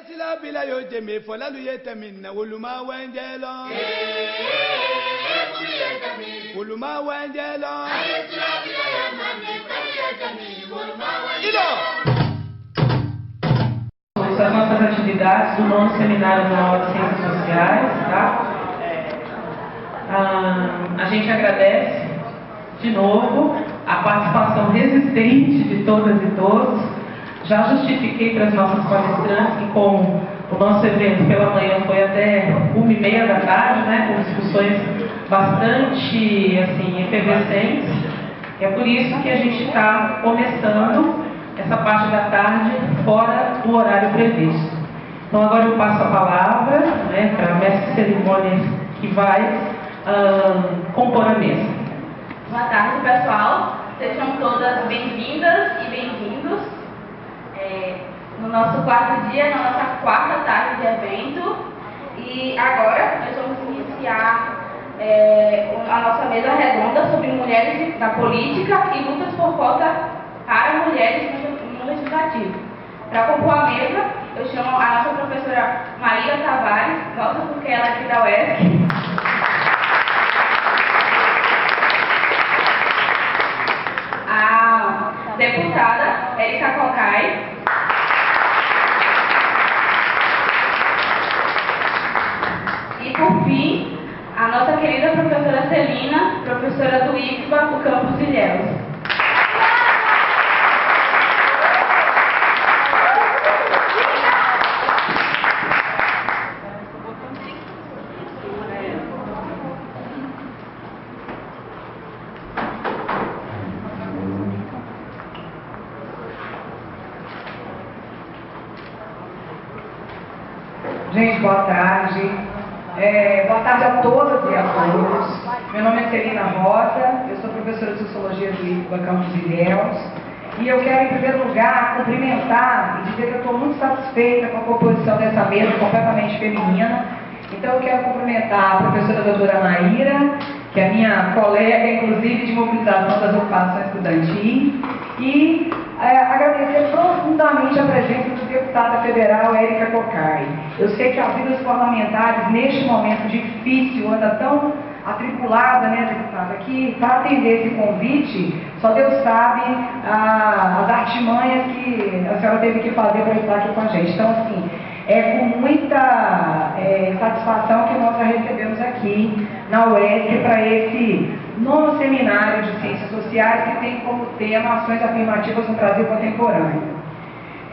Ayetila bila yo jeme fola lu yetamin na uluma wanjelo. Uluma wanjelo. Ayetila bila yo jeme fola lu yetamin uluma wanjelo. As nossas atividades do nono seminário anual de Ciências Sociais, tá? A gente agradece de novo a participação resistente de todas e todos. Já justifiquei para as nossas palestrantes que como o nosso evento pela manhã foi até 1h30 da tarde, né, com discussões bastante assim, efervescentes. É por isso que a gente está começando essa parte da tarde fora do horário previsto. Então agora eu passo a palavra, né, para a mestre de cerimônias que vai compor a mesa. Boa tarde, pessoal. Sejam todas bem-vindas e bem-vindos no nosso quarto dia, na nossa quarta tarde de evento. E agora nós vamos iniciar a nossa mesa redonda sobre mulheres na política e lutas por cota para mulheres no legislativo. Para compor a mesa, eu chamo a nossa professora Marília Tavares, nossa, porque ela é aqui da UESC. A deputada Érica Cocai. E, por fim, a nossa querida professora Celina, professora do IFBA, do campus Ilhéus. Gente, boa tarde. Boa tarde a todas e a todos. Meu nome é Celina Rosa, eu sou professora de Sociologia do IFBA Campus Ilhéus. E eu quero, em primeiro lugar, cumprimentar e dizer que eu estou muito satisfeita com a composição dessa mesa completamente feminina. Então, eu quero cumprimentar a professora doutora Maíra, que é minha colega, inclusive, de mobilização das ocupações estudantis, e agradecer profundamente a presença do deputada federal Érica Cocai. Eu sei que a vida dos parlamentares, neste momento difícil, anda tão atribulada, né, deputada, que para atender esse convite, só Deus sabe as artimanhas que a senhora teve que fazer para estar aqui com a gente. Então, assim, é com muita satisfação que nós a recebemos aqui na UESC para esse nono seminário de Ciências Sociais que tem como tema ações afirmativas no Brasil contemporâneo.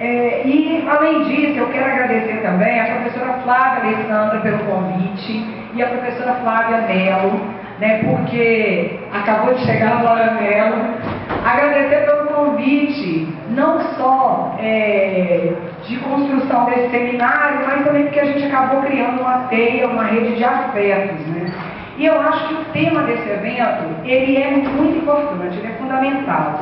E, além disso, eu quero agradecer também a professora Flávia Alessandra pelo convite e a professora Flávia Mello, né, porque acabou de chegar a Flávia Mello. Agradecer pelo convite, não só de construção desse seminário, mas também porque a gente acabou criando uma teia, uma rede de afetos, né? E eu acho que o tema desse evento, ele é muito importante, ele é fundamental.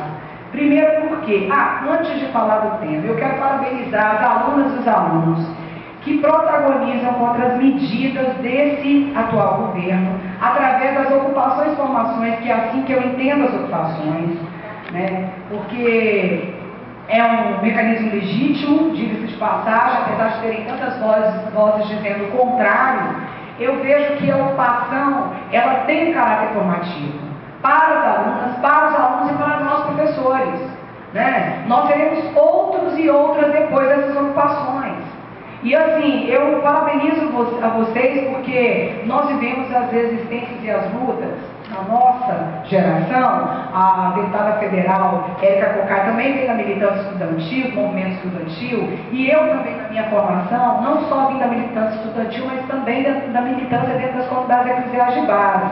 Primeiro porque, antes de falar do tema, eu quero parabenizar as alunas e os alunos que protagonizam contra as medidas desse atual governo, através das ocupações e formações, que é assim que eu entendo as ocupações, né? Porque é um mecanismo legítimo, diga-se de passagem, apesar de terem tantas vozes dizendo o contrário. Eu vejo que a ocupação, ela tem um caráter formativo para as alunas, para os alunos e para nós professores, né? Nós teremos outros e outras depois dessas ocupações. E assim, eu parabenizo a vocês porque nós vivemos as resistências e as lutas. Na nossa geração, a deputada federal Érica Cocai também veio da militância estudantil, do movimento estudantil, e eu também na minha formação, não só vim da militância estudantil, mas também da militância dentro das comunidades eclesiais de base.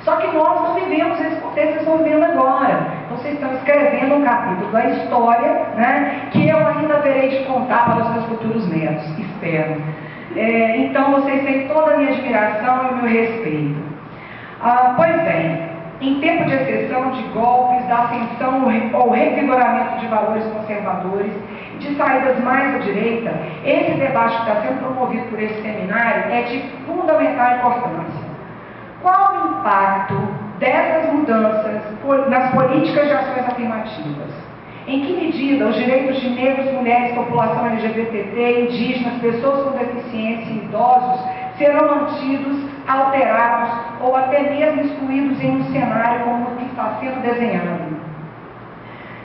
Só que nós não vivemos esse contexto que vocês estão vivendo agora. Então, vocês estão escrevendo um capítulo da história, né, que eu ainda terei de contar para os meus futuros netos, espero. Então, vocês têm toda a minha admiração e o meu respeito. Pois bem, em tempo de exceção, de golpes, da ascensão ou revigoramento de valores conservadores, de saídas mais à direita, esse debate que está sendo promovido por esse seminário é de fundamental importância. Qual o impacto dessas mudanças nas políticas de ações afirmativas? Em que medida os direitos de negros, mulheres, população LGBT, indígenas, pessoas com deficiência e idosos serão mantidos, alterados ou até mesmo excluídos em um cenário como o que está sendo desenhado?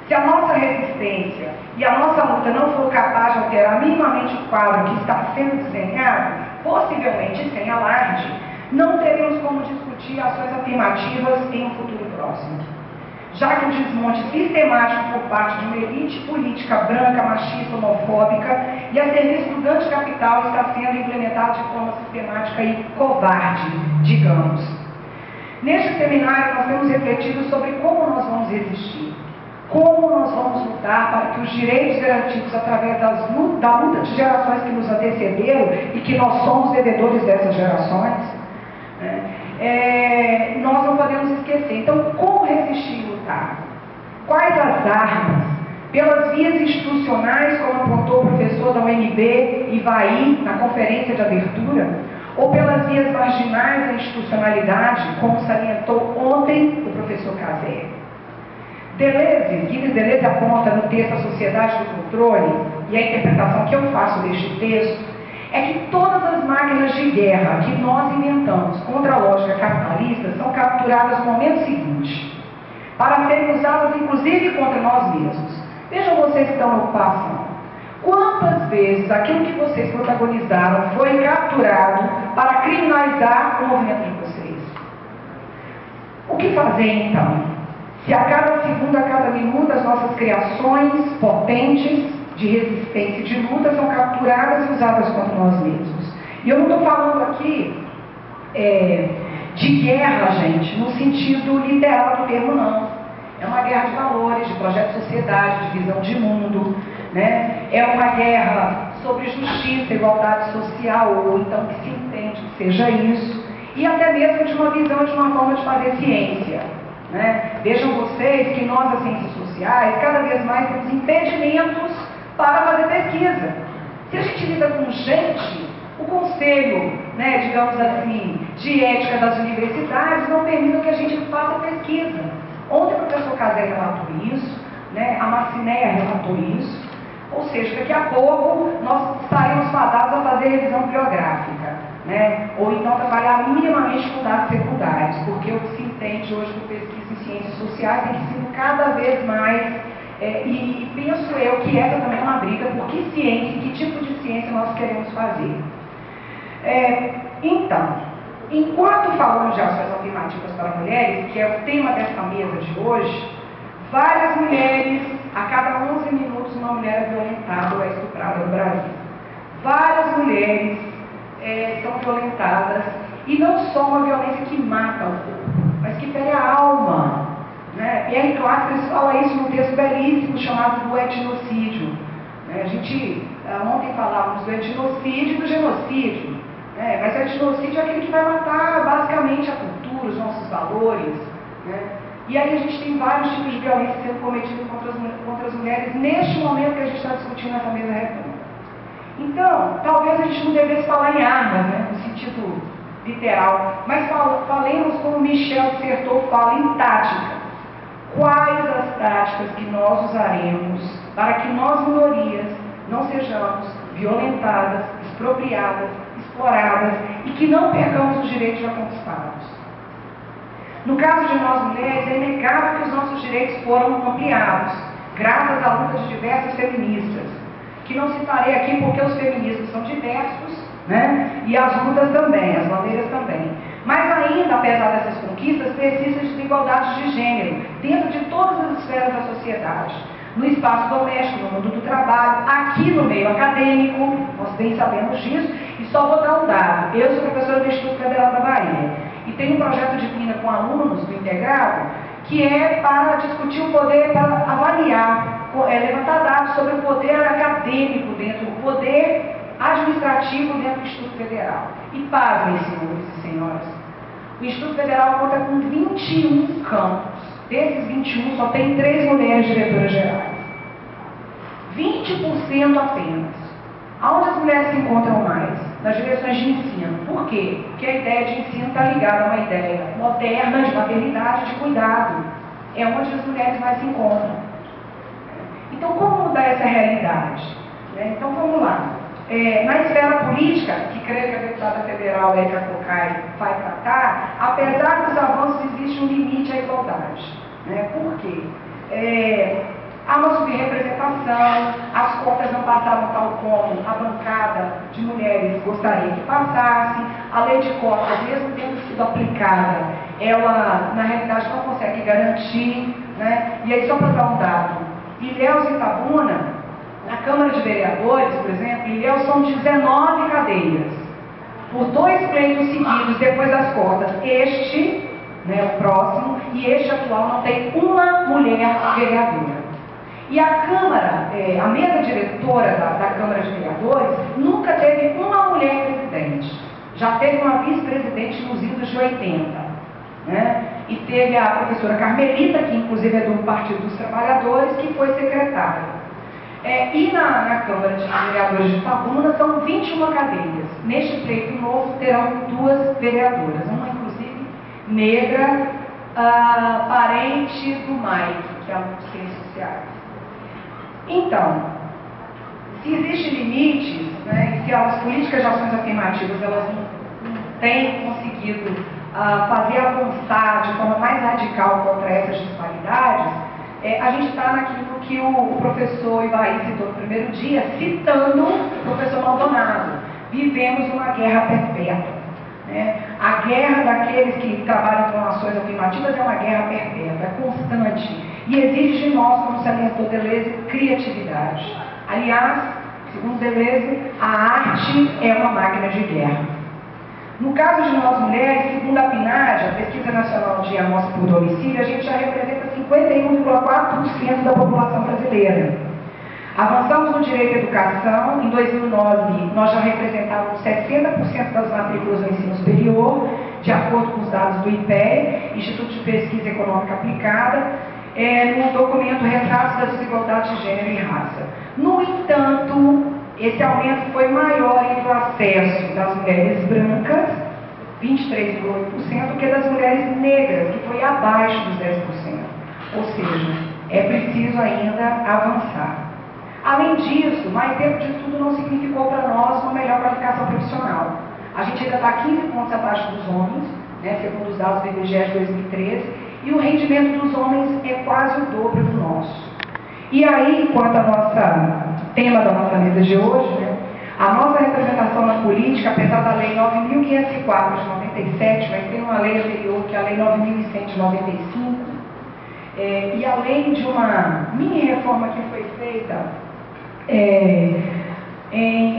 Se a nossa resistência e a nossa luta não for capaz de alterar minimamente o quadro que está sendo desenhado, possivelmente sem alarde, não teremos como discutir ações afirmativas em um futuro próximo. Já que o desmonte sistemático por parte de uma elite política branca, machista, homofóbica e a serviço do grande capital está sendo implementado de forma sistemática e covarde, digamos. Neste seminário nós temos refletido sobre como nós vamos resistir. Como nós vamos lutar para que os direitos garantidos através da luta de gerações que nos antecederam e que nós somos devedores dessas gerações, nós não podemos esquecer. Então, como resistir e lutar? Quais as armas? Pelas vias institucionais, como apontou o professor da UNB, Ivaí, na conferência de abertura, ou pelas vias marginais da institucionalidade, como salientou ontem o professor Casé? Guilherme Deleuze aponta no texto A Sociedade do Controle, e a interpretação que eu faço deste texto, é que todas as máquinas de guerra que nós inventamos contra a lógica capitalista são capturadas no momento seguinte, para serem usadas inclusive contra nós mesmos. Vejam vocês que estão na ocupação. Quantas vezes aquilo que vocês protagonizaram foi capturado para criminalizar o movimento de vocês? O que fazer então? Se a cada segundo, a cada minuto, as nossas criações potentes de resistência e de luta são capturadas e usadas contra nós mesmos. E eu não estou falando aqui de guerra, gente, no sentido literal do termo, não. É uma guerra de valores, de projeto de sociedade, de visão de mundo, né? É uma guerra sobre justiça, igualdade social, ou então que se entende que seja isso, e até mesmo de uma visão, de uma forma de fazer ciência. Né? Vejam vocês que nós, as ciências sociais, cada vez mais temos impedimentos para fazer pesquisa. Se a gente lida com gente, o conselho, né, digamos assim, de ética das universidades não permite que a gente faça pesquisa. Ontem o professor Casé relatou isso, né, a Marcinéia relatou isso, ou seja, daqui a pouco nós estaremos fadados a fazer revisão bibliográfica. Né? Ou então trabalhar minimamente com dados secundários, porque o que se entende hoje por pesquisa em ciências sociais tem sido cada vez mais, e penso eu que essa também é uma briga por que ciência, que tipo de ciência nós queremos fazer. Então, enquanto falamos de ações afirmativas para mulheres, que é o tema dessa mesa de hoje, várias mulheres, a cada 11 minutos uma mulher é violentada ou é estuprada no Brasil. Várias mulheres são violentadas, e não só uma violência que mata o corpo, mas que fere a alma. Né? Pierre Clastres fala isso num texto belíssimo chamado do etnocídio. A gente ontem falávamos do etnocídio e do genocídio, né? Mas o etnocídio é aquele que vai matar basicamente a cultura, os nossos valores. Né? E aí a gente tem vários tipos de violência sendo cometidos contra as mulheres neste momento que a gente está discutindo nessa mesa redonda. Então, talvez a gente não devesse falar em armas, né, no sentido literal, mas falemos como Michel Certeau fala, em tática. Quais as táticas que nós usaremos para que nós, minorias, não sejamos violentadas, expropriadas, exploradas e que não percamos os direitos já conquistados? No caso de nós mulheres, é inegável que os nossos direitos foram ampliados, graças à luta de diversas feministas, que não citarei aqui porque os feministas são diversos, né? E as lutas também, as bandeiras também. Mas ainda, apesar dessas conquistas, persiste a desigualdade de gênero dentro de todas as esferas da sociedade. No espaço doméstico, no mundo do trabalho, aqui no meio acadêmico, nós bem sabemos disso, e só vou dar um dado. Eu sou professora do Instituto Federal da Bahia, e tenho um projeto de PINA com alunos do integrado, que é para discutir o poder, para avaliar, levantar dados sobre o poder acadêmico dentro, o poder administrativo dentro do Instituto Federal. E pasmem, senhores e senhoras, o Instituto Federal conta com 21 campos. Desses 21, só tem 3 mulheres diretoras gerais. 20% apenas. Aonde as mulheres se encontram mais? Nas direções de ensino. Por quê? Porque a ideia de ensino está ligada a uma ideia moderna de maternidade, de cuidado. É onde as mulheres mais se encontram. mudar essa realidade? Então vamos lá. Na esfera política, que creio que a deputada federal Érica Cocai vai tratar, apesar dos avanços, existe um limite à igualdade. Por quê? Há uma subrepresentação, as cotas não passaram tal como a bancada de mulheres gostaria que passasse, a lei de cotas, mesmo tendo sido aplicada, ela, na realidade, não consegue garantir, E aí, só para dar um dado, Ilhéus e Itabuna, na Câmara de Vereadores, por exemplo, Ilhéus são 19 cadeiras, por 2 pleitos seguidos depois das cotas. Este, o próximo, e este atual não tem uma mulher vereadora. E a Câmara, a mesa diretora da Câmara de Vereadores, nunca teve uma mulher presidente. Já teve uma vice-presidente nos idos de 80. E teve a professora Carmelita, que inclusive é do Partido dos Trabalhadores, que foi secretária. E na Câmara de Vereadores de Itabuna são 21 cadeiras. Neste pleito novo terão 2 vereadoras, uma inclusive negra, parente do Mike, que é um dos ciências sociais. Então, se existem limites, e se as políticas de ações afirmativas elas não têm conseguido fazer avançar de forma mais radical contra essas disparidades, a gente está naquilo que o professor Ivaí citou no primeiro dia, citando o professor Maldonado. Vivemos uma guerra perpétua. A guerra daqueles que trabalham com ações afirmativas é uma guerra perpétua, é constante. E exige de nós, como salientou Deleuze, criatividade. Aliás, segundo Deleuze, a arte é uma máquina de guerra. No caso de nós mulheres, segundo a PNAD, a Pesquisa Nacional de Amostra por Domicílio, a gente já representa 51,4% da população brasileira. Avançamos no direito à educação. Em 2009, nós já representávamos 60% das matrículas no ensino superior, de acordo com os dados do IPEA, Instituto de Pesquisa Econômica Aplicada, no documento Retratos das Desigualdades de Gênero e Raça. No entanto, esse aumento foi maior entre o acesso das mulheres brancas, 23,8%, do que das mulheres negras, que foi abaixo dos 10%. Ou seja, é preciso ainda avançar. Além disso, mais tempo de estudo não significou para nós uma melhor qualificação profissional. A gente ainda está 15 pontos abaixo dos homens, segundo os dados do IBGE de 2013, e o rendimento dos homens é quase o dobro do nosso. E aí, quanto ao tema da nossa mesa de hoje, a nossa representação na política, apesar da Lei 9.504 de 97, mas tem uma lei anterior, que é a Lei 9.100 de 95, e além de uma mini reforma que foi feita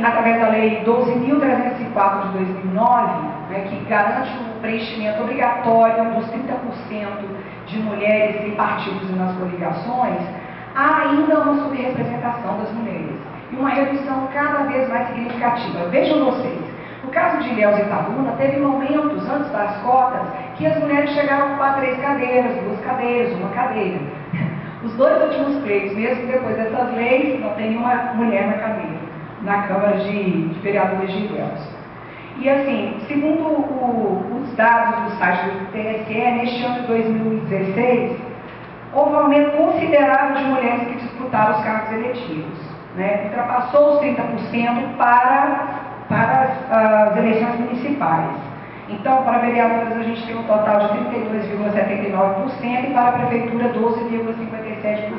através da Lei 12.304 de 2009, que garante o preenchimento obrigatório dos 30% de mulheres em partidos e nas coligações, há ainda uma subrepresentação das mulheres e uma redução cada vez mais significativa. Vejam vocês, no caso de Ilhéus e Itabuna, teve momentos antes das cotas que as mulheres chegaram a ocupar 3 cadeiras, 2 cadeiras, 1 cadeira. Os 2 últimos pleitos, mesmo depois dessas leis, não tem nenhuma mulher na cadeira, na Câmara de Vereadores de Ilhéus. E assim, segundo os dados do site do TSE, neste ano de 2016, houve um aumento considerável de mulheres que disputaram os cargos eletivos. Ultrapassou os 30% para as eleições municipais. Então, para vereadoras, a gente tem um total de 32,79% e para a prefeitura, 12,57%.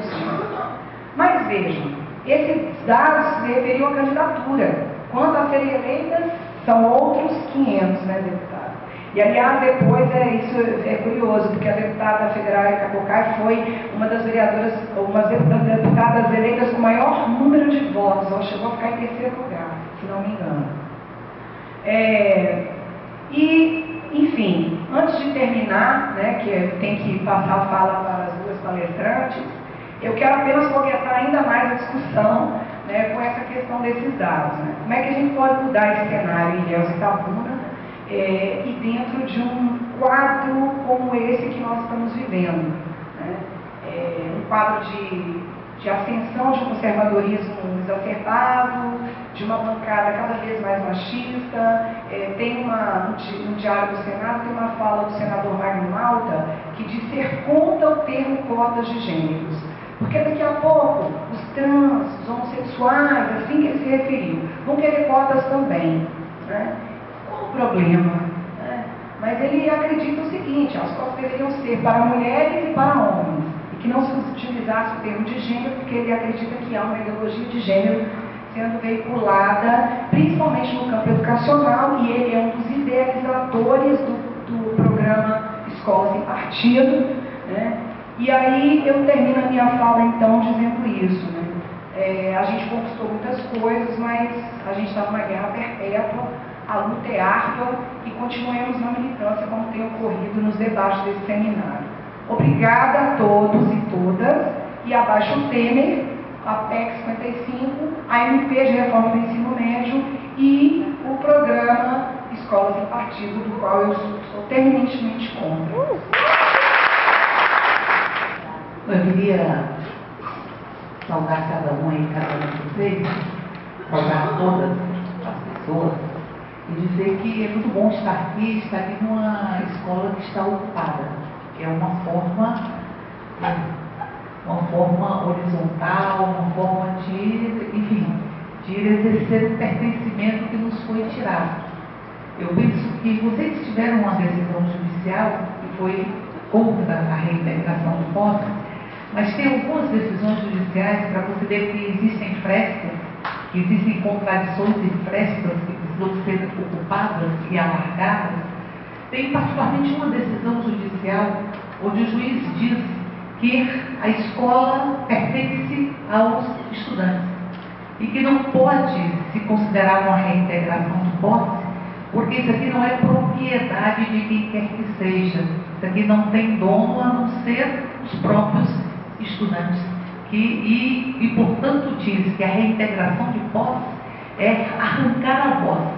Mas vejam, esses dados se referiam à candidatura. Quanto a serem eleitas, são outros 500, deputado? E, aliás, depois, isso é curioso, porque a deputada federal Érica Cocai foi uma das vereadoras, uma das deputadas eleitas com o maior número de votos. Ela chegou a ficar em 3º lugar, se não me engano. E, enfim, antes de terminar, que tem que passar a fala para as 2 palestrantes, eu quero apenas fomentar ainda mais a discussão com essa questão desses dados. Como é que a gente pode mudar esse cenário em Ilhéus e Itabuna e dentro de um quadro como esse que nós estamos vivendo? Um quadro de ascensão de um conservadorismo exacerbado, de uma bancada cada vez mais machista. Tem no Diário do Senado, tem uma fala do senador Magno Malta que diz ser contra o termo cotas de gêneros, Porque daqui a pouco os trans, os homossexuais, assim que ele se referiu, vão querer cotas também. Né? Qual o problema? Né? Mas ele acredita o seguinte, as cotas deveriam ser para mulheres e para homens, e que não se utilizasse o termo de gênero, porque ele acredita que há uma ideologia de gênero sendo veiculada, principalmente no campo educacional, e ele é um dos idealizadores do programa Escola Sem Partido, né? E aí eu termino a minha fala então dizendo isso, né? A gente conquistou muitas coisas, mas a gente está numa guerra perpétua, a luta é árdua e continuemos na militância como tem ocorrido nos debates desse seminário. Obrigada a todos e todas, e abaixo o Temer, a PEC 55, a MP de reforma do ensino médio e o programa Escola Sem Partido, do qual eu sou terminantemente contra. Eu queria saudar cada um e cada uma de vocês, saudar todas as pessoas e dizer que é muito bom estar aqui numa escola que está ocupada, que é uma forma horizontal, uma forma de exercer o pertencimento que nos foi tirado. Eu penso que vocês tiveram uma decisão judicial que foi contra a reintegração do posse, mas tem algumas decisões judiciais para você ver que existem frestas, que existem contradições e frestas que precisam ser ocupadas e alargadas. Tem particularmente uma decisão judicial onde o juiz diz que a escola pertence aos estudantes e que não pode se considerar uma reintegração de posse, porque isso aqui não é propriedade de quem quer que seja. Isso aqui não tem dono a não ser os próprios estudantes. E portanto, diz que a reintegração de posse é arrancar a voz,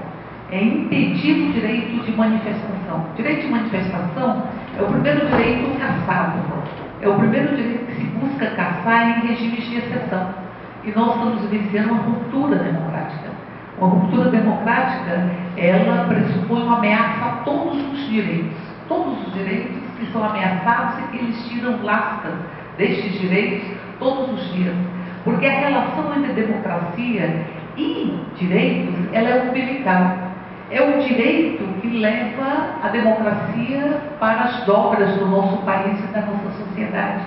é impedir o direito de manifestação. O direito de manifestação é o primeiro direito cassado, é o primeiro direito que se busca caçar em regimes de exceção. E nós estamos vivenciando uma ruptura democrática. Uma ruptura democrática, ela pressupõe uma ameaça a todos os direitos. Todos os direitos que são ameaçados e que eles tiram lascas destes direitos todos os dias. Porque a relação entre democracia e direitos, ela é umbilical. É o direito que leva a democracia para as dobras do nosso país e da nossa sociedade.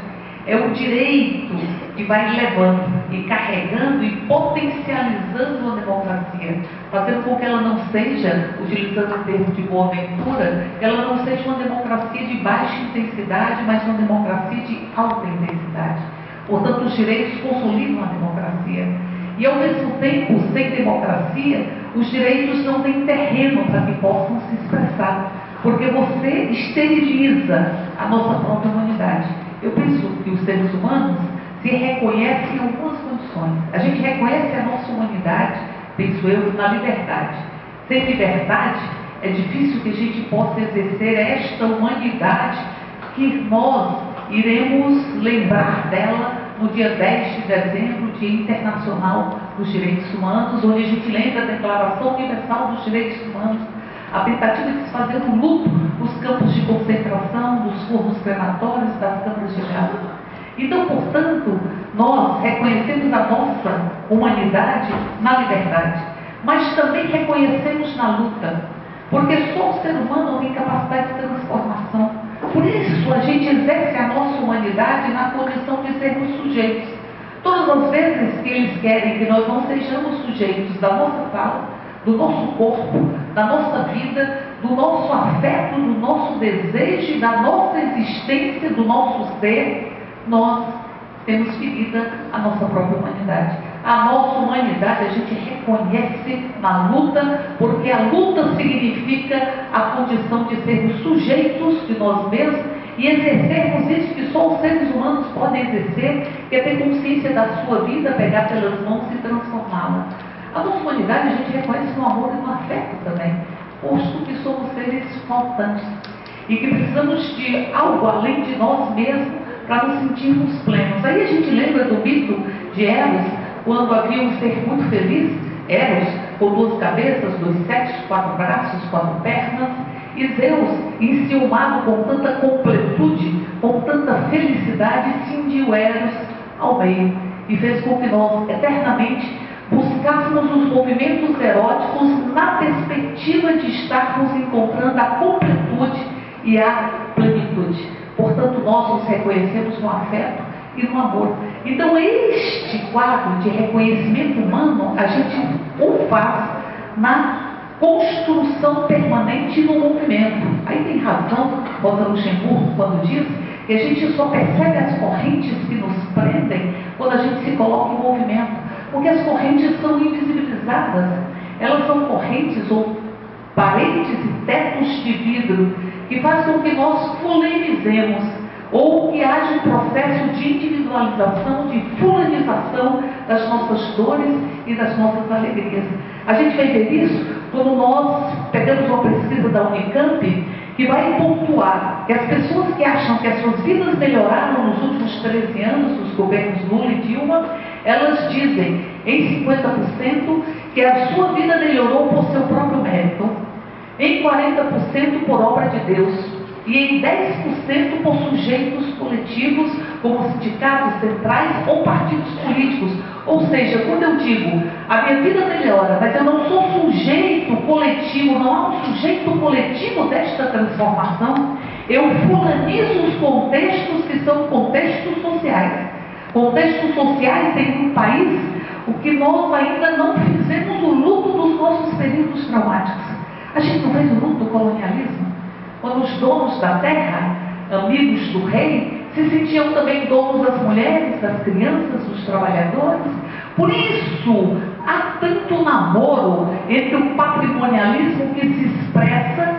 É o direito que vai levando e carregando e potencializando a democracia, fazendo com que ela não seja, utilizando o termo de Boaventura, que ela não seja uma democracia de baixa intensidade, mas uma democracia de alta intensidade. Portanto, os direitos consolidam a democracia. E, ao mesmo tempo, sem democracia, os direitos não têm terreno para que possam se expressar, porque você esteriliza a nossa própria humanidade. Eu penso que os seres humanos se reconhecem em algumas condições. A gente reconhece a nossa humanidade, penso eu, na liberdade. Sem liberdade, é difícil que a gente possa exercer esta humanidade que nós iremos lembrar dela no dia 10 de dezembro, Dia Internacional dos Direitos Humanos, onde a gente lembra a Declaração Universal dos Direitos Humanos, a tentativa de se fazer um luto nos campos de concentração, dos fornos crematórios, das câmaras de gás. Então, portanto, nós reconhecemos a nossa humanidade na liberdade, mas também reconhecemos na luta, porque só o ser humano tem capacidade de transformação. Por isso, a gente exerce a nossa humanidade na condição de sermos sujeitos. Todas as vezes que eles querem que nós não sejamos sujeitos da nossa fala, do nosso corpo, da nossa vida, do nosso afeto, do nosso desejo, da nossa existência, do nosso ser, nós temos ferida a nossa própria humanidade. A nossa humanidade a gente reconhece na luta, porque a luta significa a condição de sermos sujeitos de nós mesmos e exercermos isso que só os seres humanos podem exercer, que é ter consciência da sua vida, pegar pelas mãos e transformá-la. A nossa humanidade a gente reconhece no amor e no afeto também, posto que somos seres faltantes e que precisamos de algo além de nós mesmos para nos sentirmos plenos. Aí a gente lembra do mito de Eros, quando havia um ser muito feliz, Eros, com 2 cabeças, 2 sexos, 4 braços, 4 pernas, e Zeus, enciumado com tanta completude, com tanta felicidade, cindiu Eros ao meio e fez com que nós eternamente buscássemos os movimentos eróticos na perspectiva de estarmos encontrando a completude e a plenitude. Portanto, nós nos reconhecemos no afeto e no amor. Então, este quadro de reconhecimento humano, a gente o faz na construção permanente no movimento. Aí tem razão Rosa Luxemburgo quando diz que a gente só percebe as correntes que nos prendem quando a gente se coloca em movimento, porque as correntes são invisibilizadas. Elas são correntes ou paredes e tetos de vidro que faz com que nós fulanizemos, ou que haja um processo de individualização, de fulanização das nossas dores e das nossas alegrias. A gente vai ver isso quando nós pegamos uma pesquisa da Unicamp que vai pontuar que as pessoas que acham que as suas vidas melhoraram nos últimos 13 anos dos governos Lula e Dilma, elas dizem em 50% que a sua vida melhorou por seu próprio mérito, em 40% por obra de Deus, e em 10% por sujeitos coletivos, como sindicatos centrais ou partidos políticos. Ou seja, quando eu digo, a minha vida melhora, mas eu não sou sujeito coletivo, não há um sujeito coletivo desta transformação, eu fulanizo os contextos que são contextos sociais. Contextos sociais em um país, o que nós ainda não fizemos o luto dos nossos períodos traumáticos. A gente não fez o luto do colonialismo? Quando os donos da terra, amigos do rei, se sentiam também donos das mulheres, das crianças, dos trabalhadores. Por isso, há tanto namoro entre o patrimonialismo que se expressa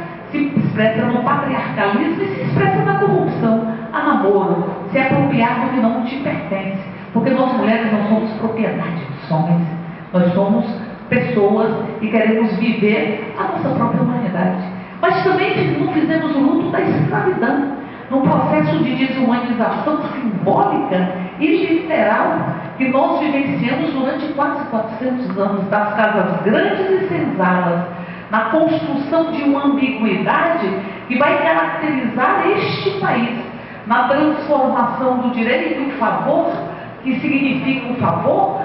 no patriarcalismo e se expressa na corrupção. Há namoro, se apropriar do que não te pertence. Porque nós mulheres não somos propriedade dos homens. Nós somos pessoas e queremos viver a nossa própria humanidade. Mas também não fizemos o luto da escravidão, num processo de desumanização simbólica e literal que nós vivenciamos durante quase 400 anos, das casas grandes e senzalas, na construção de uma ambiguidade que vai caracterizar este país, na transformação do direito em favor, que significa o favor,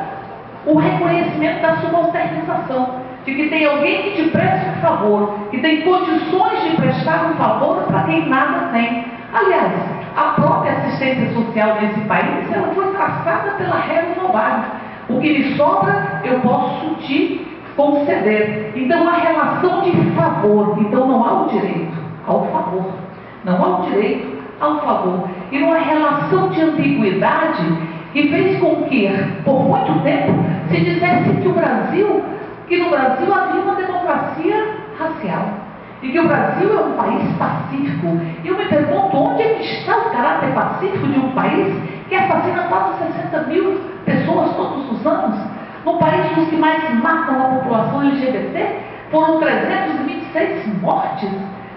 o reconhecimento da subalternização, de que tem alguém que te presta um favor, que tem condições de prestar um favor para quem nada tem. Aliás, a própria assistência social desse país, ela foi traçada pela regra global. O que me sobra, eu posso te conceder. Então, a relação de favor, então não há o direito ao favor. Não há o direito ao favor. E numa relação de ambiguidade que fez com que, por muito tempo, se dissesse que no Brasil havia uma democracia racial e que o Brasil é um país pacífico. E eu me pergunto onde é que está o caráter pacífico de um país que assassina quase 60 mil pessoas todos os anos, num país dos que mais matam a população LGBT. Foram 326 mortes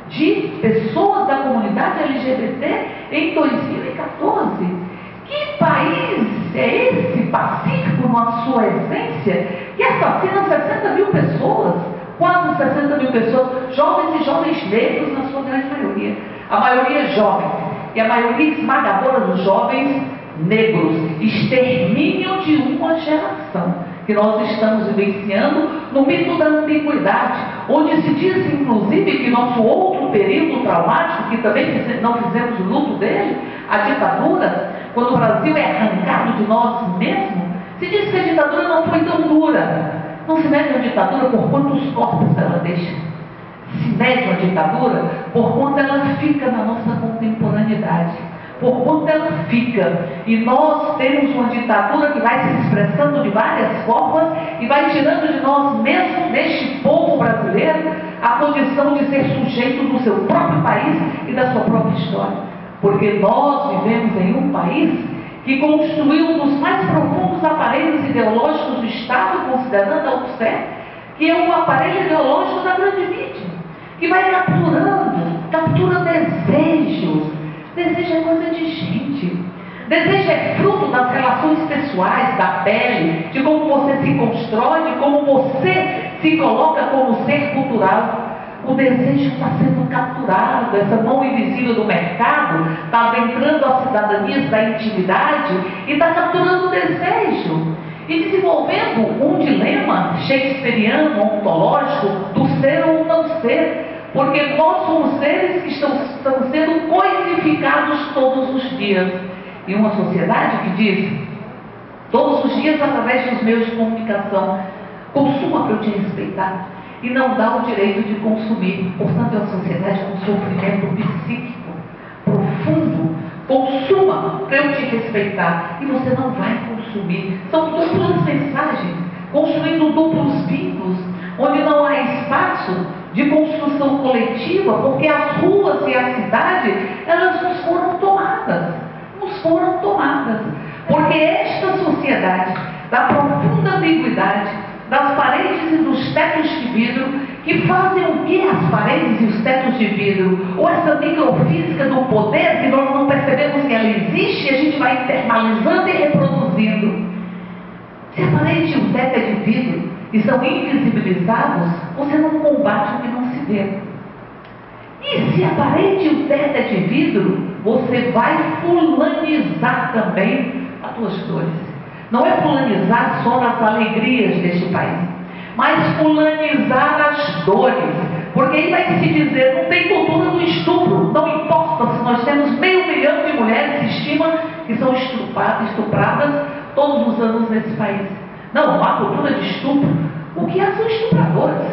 de pessoas da comunidade LGBT em 2014. Que país é esse pacífico na sua essência, que assassina 60 mil pessoas, quase 60 mil pessoas, jovens e jovens negros na sua grande maioria. A maioria jovem, e a maioria esmagadora dos jovens negros. Extermínio de uma geração que nós estamos vivenciando no mito da ambiguidade, onde se diz inclusive que nosso outro período traumático, que também não fizemos o luto dele, a ditadura, quando o Brasil é arrancado de nós mesmos, se diz que a ditadura não foi tão dura. Não se mede a ditadura por quantos corpos ela deixa. Se mede a ditadura por quanto ela fica na nossa contemporaneidade. Por quanto ela fica. E nós temos uma ditadura que vai se expressando de várias formas e vai tirando de nós mesmos, deste povo brasileiro, a condição de ser sujeito do seu próprio país e da sua própria história. Porque nós vivemos em um país que construiu um dos mais profundos aparelhos ideológicos do Estado, considerando a UPSER, que é o aparelho ideológico da grande mídia, que vai captura desejos. Desejo é coisa de gente. Desejo é fruto das relações pessoais, da pele, de como você se constrói, de como você se coloca como ser cultural. O desejo está sendo capturado, essa mão invisível do mercado está adentrando as cidadanias da intimidade e está capturando o desejo e desenvolvendo um dilema shakespeariano, ontológico, do ser ou não ser, porque nós somos seres que estão sendo coisificados todos os dias. E uma sociedade que diz, todos os dias, através dos meios de comunicação, consuma para eu te respeitar, e não dá o direito de consumir. Portanto, é uma sociedade com sofrimento psíquico profundo. Consuma para eu te respeitar, e você não vai consumir. São duplas mensagens, construindo duplos vínculos, onde não há espaço de construção coletiva, porque as ruas e a cidade, elas nos foram tomadas. Porque esta sociedade da profunda ambiguidade, das paredes e dos tetos de vidro, que fazem o que as paredes e os tetos de vidro? Ou essa microfísica do poder, que nós não percebemos que ela existe e a gente vai internalizando e reproduzindo. Se a parede e o teto é de vidro e são invisibilizados, você não combate o que não se vê. E se a parede e o teto é de vidro, você vai fulanizar também as tuas dores. Não é fulanizar só nas alegrias deste país, mas fulanizar as dores. Porque aí vai se dizer, não tem cultura do estupro. Não importa se nós temos 500 mil de mulheres, se estima, que são estupradas todos os anos nesse país. Não há cultura de estupro. O que há são estupradoras.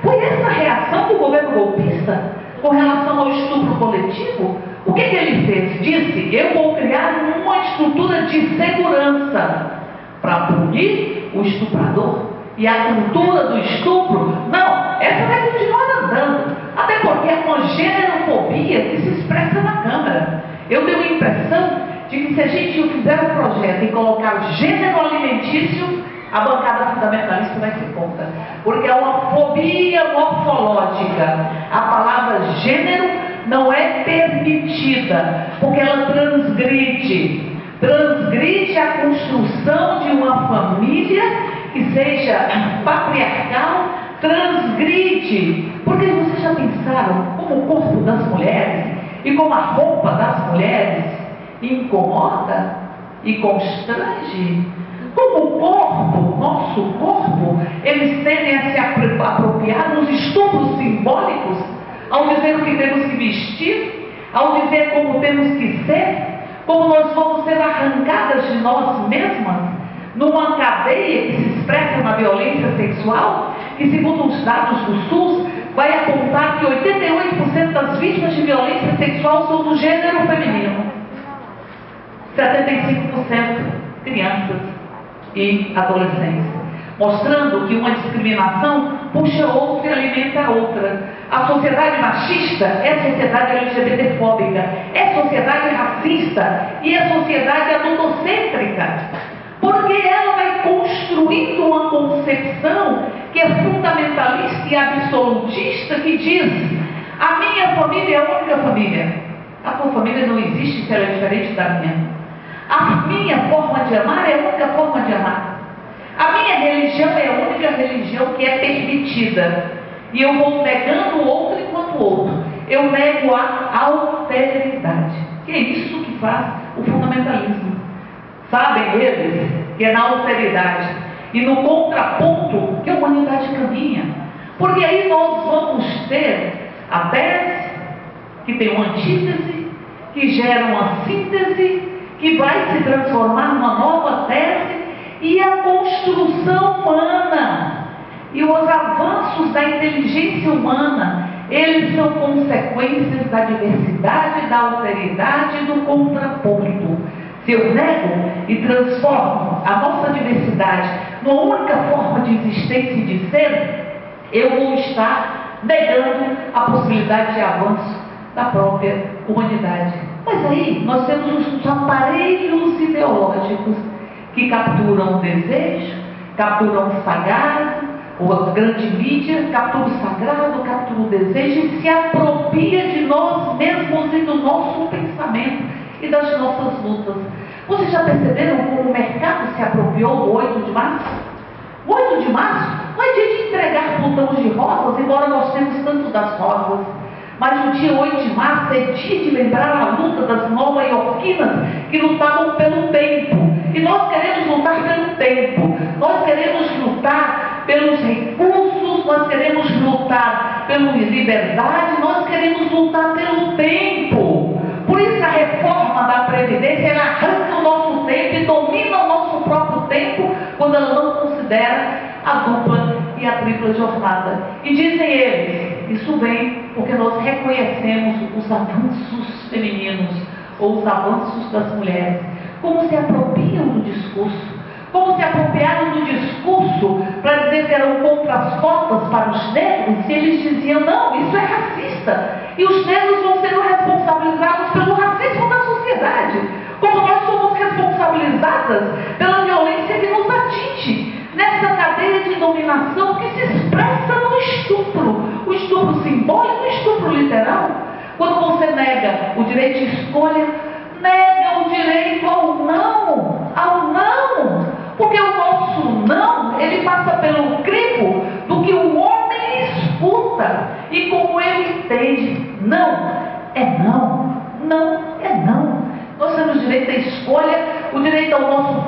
Foi essa a reação do governo golpista com relação ao estupro coletivo? O que ele fez? Disse, eu vou criar uma estrutura de segurança para punir o estuprador. E a cultura do estupro, não, essa vai continuar andando. Até porque é uma generofobia que se expressa na Câmara. Eu tenho a impressão de que se a gente fizer um projeto e colocar o gênero alimentício, a bancada fundamentalista vai se conta. Porque é uma fobia morfológica. A palavra gênero não é permitida, porque ela transgride a construção de uma família que seja patriarcal, transgride. Porque vocês já pensaram como o corpo das mulheres e como a roupa das mulheres incomoda e constrange? Como o corpo, nosso corpo, eles tendem a se apropriar dos estupros simbólicos, ao dizer o que temos que vestir, ao dizer como temos que ser, como nós vamos ser arrancadas de nós mesmas, numa cadeia que se expressa na violência sexual, que segundo os dados do SUS, vai apontar que 88% das vítimas de violência sexual são do gênero feminino, 75% crianças e adolescentes, mostrando que uma discriminação puxa outra e alimenta a outra. A sociedade machista é sociedade LGBTfóbica, é sociedade racista e é sociedade adultocêntrica, porque ela vai construindo uma concepção que é fundamentalista e absolutista, que diz, a minha família é a única família. A tua família não existe se ela é diferente da minha. A minha forma de amar é a única forma de amar. A minha religião é a única religião que é permitida. E eu vou negando o outro enquanto o outro. Eu nego a alteridade. Que é isso que faz o fundamentalismo. Sabem eles que é na alteridade e no contraponto que a humanidade caminha. Porque aí nós vamos ter a tese, que tem uma antítese, que gera uma síntese, que vai se transformar numa nova tese, e a construção humana e os avanços da inteligência humana, eles são consequências da diversidade, da alteridade e do contraponto. Se eu nego e transformo a nossa diversidade numa única forma de existência e de ser, eu vou estar negando a possibilidade de avanço da própria humanidade. Mas aí nós temos os aparelhos ideológicos que capturam o desejo, capturam o sagrado, ou a grande mídia captura o sagrado, captura o desejo e se apropria de nós mesmos e do nosso pensamento e das nossas lutas. Vocês já perceberam como o mercado se apropriou do 8 de março? O 8 de março não é dia de entregar botões de rosas, embora nós temos tanto das rosas. Mas o dia 8 de março é dia de lembrar a luta das nova-iorquinas que lutavam pelo tempo. E nós queremos lutar pelo tempo. Nós queremos lutar pelos recursos, nós queremos lutar pela liberdade, nós queremos lutar pelo tempo. Por isso a reforma da Previdência, ela arranca o nosso tempo e domina o nosso próprio tempo quando ela não considera a dupla e a tripla jornada. E dizem eles, isso vem porque nós reconhecemos os avanços femininos ou os avanços das mulheres, como se apropriam do discurso, como se apropriaram do discurso para dizer que eram contra as cotas para os negros, e eles diziam, não, isso é racista, e os negros vão ser responsabilizados pelo racismo da sociedade, como nós somos responsabilizadas pela violência que nos atinge, nessa cadeia de dominação que se expressa no estupro, o estupro simbólico e o estupro literal. Quando você nega o direito de escolha, nega o direito ao não, porque o nosso não, ele passa pelo crivo do que o homem escuta, e como ele entende, não é não, não é não. Nós temos direito à escolha, o direito à nossa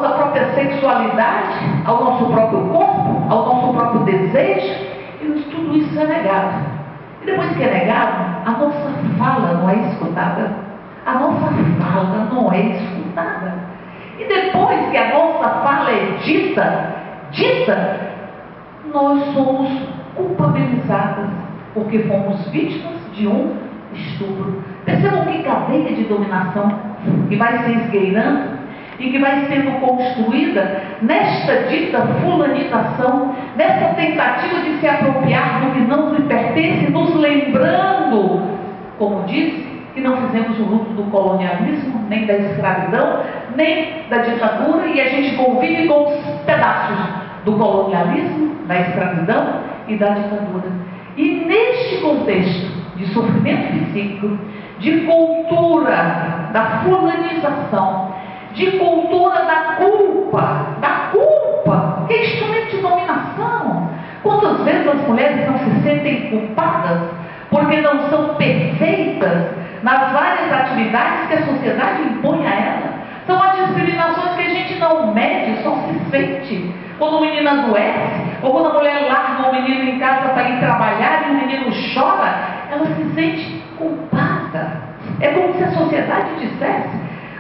própria sexualidade, ao nosso próprio corpo, ao nosso próprio desejo, e tudo isso é negado. E depois que é negado, a nossa fala não é escutada. A nossa fala não é escutada. E depois que a nossa fala é dita, nós somos culpabilizadas, porque fomos vítimas de um estupro. Percebam que cadeia de dominação que vai se esgueirando e que vai sendo construída nesta dita fulanização, nessa tentativa de se apropriar do que não lhe pertence, nos lembrando, como disse, que não fizemos o luto do colonialismo, nem da escravidão, nem da ditadura, e a gente convive com os pedaços do colonialismo, da escravidão e da ditadura. E neste contexto de sofrimento psíquico, de cultura da fulanização, de cultura da culpa, que é instrumento de dominação. Quantas vezes as mulheres não se sentem culpadas porque não são perfeitas nas várias atividades que a sociedade impõe a ela? São as discriminações que a gente não mede, só se sente. Quando o menino adoece, ou quando a mulher larga o menino em casa para ir trabalhar e o menino chora, ela se sente culpada. É como se a sociedade dissesse,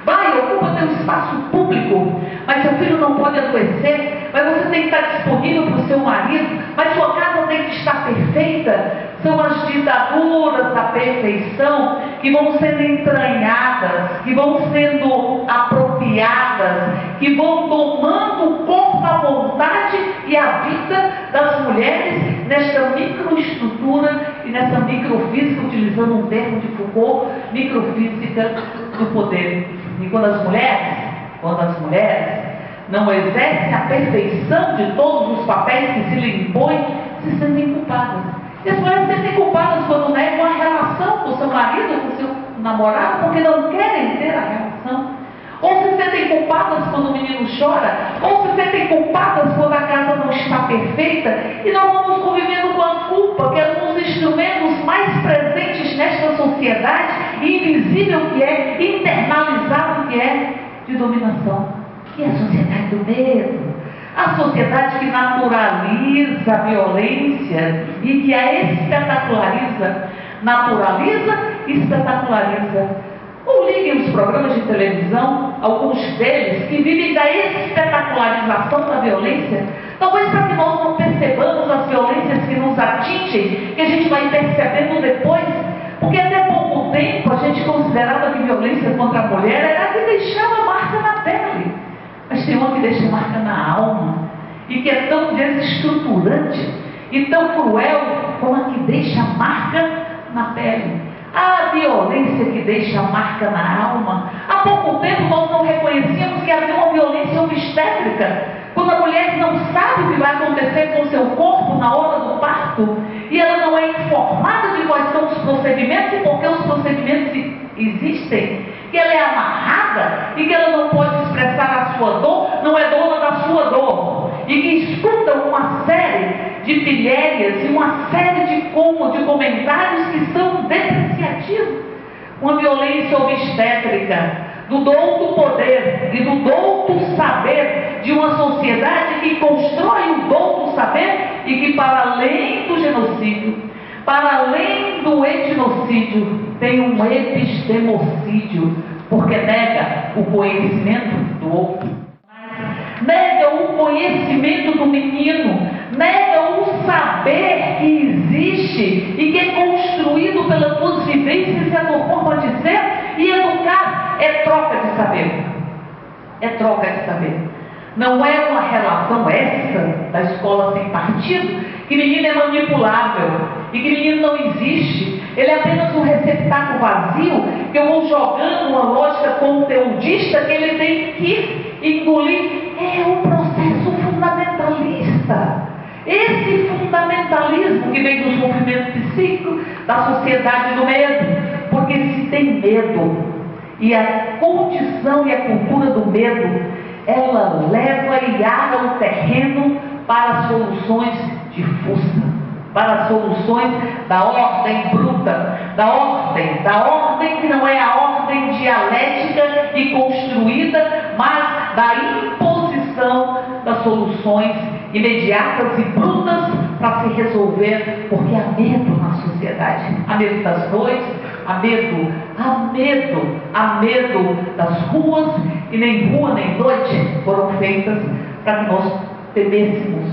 vai, ocupa teu espaço público, mas seu filho não pode adoecer, mas você tem que estar disponível para o seu marido, mas sua casa tem que estar perfeita. São as ditaduras da perfeição que vão sendo entranhadas, que vão sendo apropriadas, que vão tomando o corpo, a vontade e a vida das mulheres nesta microestrutura e nessa microfísica, utilizando um termo de Foucault, microfísica do poder. E quando as mulheres não exercem a perfeição de todos os papéis que se lhe impõem, se sentem culpadas. E as mulheres se sentem culpadas quando negam a relação com o seu marido, com o seu namorado, porque não querem ter a relação. Ou se sentem culpadas quando o menino chora, ou se sentem culpadas quando a casa não está perfeita, e nós vamos convivendo com a culpa, que é um dos instrumentos mais presentes nesta sociedade, e invisível que é, internalizado que é, de dominação, que é a sociedade do medo. A sociedade que naturaliza a violência e que a espetaculariza, naturaliza e espetaculariza. Ou liguem os programas de televisão, alguns deles que vivem da espetacularização da violência, talvez para que nós não percebamos as violências que nos atingem, que a gente vai percebendo depois, porque até pouco tempo a gente considerava que violência contra a mulher era a que deixava marca na pele. Mas tem uma que deixa marca na alma, e que é tão desestruturante e tão cruel como a que deixa marca na pele. A violência que deixa marca na alma. Há pouco tempo nós não reconhecíamos que havia uma violência obstétrica, quando a mulher não sabe o que vai acontecer com o seu corpo na hora do parto, e ela não é informada de quais são os procedimentos e por que os procedimentos existem, que ela é amarrada e que ela não pode expressar a sua dor, não é dona da sua dor, e que escuta o pilhérias e uma série de comentários que são depreciativos. Uma violência obstétrica, do dom do poder e do dom do saber de uma sociedade que constrói o dom do saber e que, para além do genocídio, para além do etnocídio, tem um epistemocídio, porque nega o conhecimento do outro, nega o conhecimento do menino, nega o saber que existe e que é construído pelas suas vivências e a sua forma de ser. E educar é troca de saber. É troca de saber. Não é uma relação essa da escola sem partido, que menino é manipulável e que menino não existe. Ele é apenas um receptáculo vazio que eu vou jogando uma lógica conteudista que ele tem que engolir. É um processo fundamentalista. Esse fundamentalismo que vem do sofrimento psíquico, da sociedade do medo. Porque se tem medo, e a condição e a cultura do medo, ela leva e ara o terreno para soluções de força, para soluções da ordem bruta, da ordem que não é a ordem dialética e construída, mas da imposição das soluções imediatas e brutas para se resolver, porque há medo na sociedade, há medo das noites, há medo das ruas, e nem rua nem noite foram feitas para que nós temêssemos.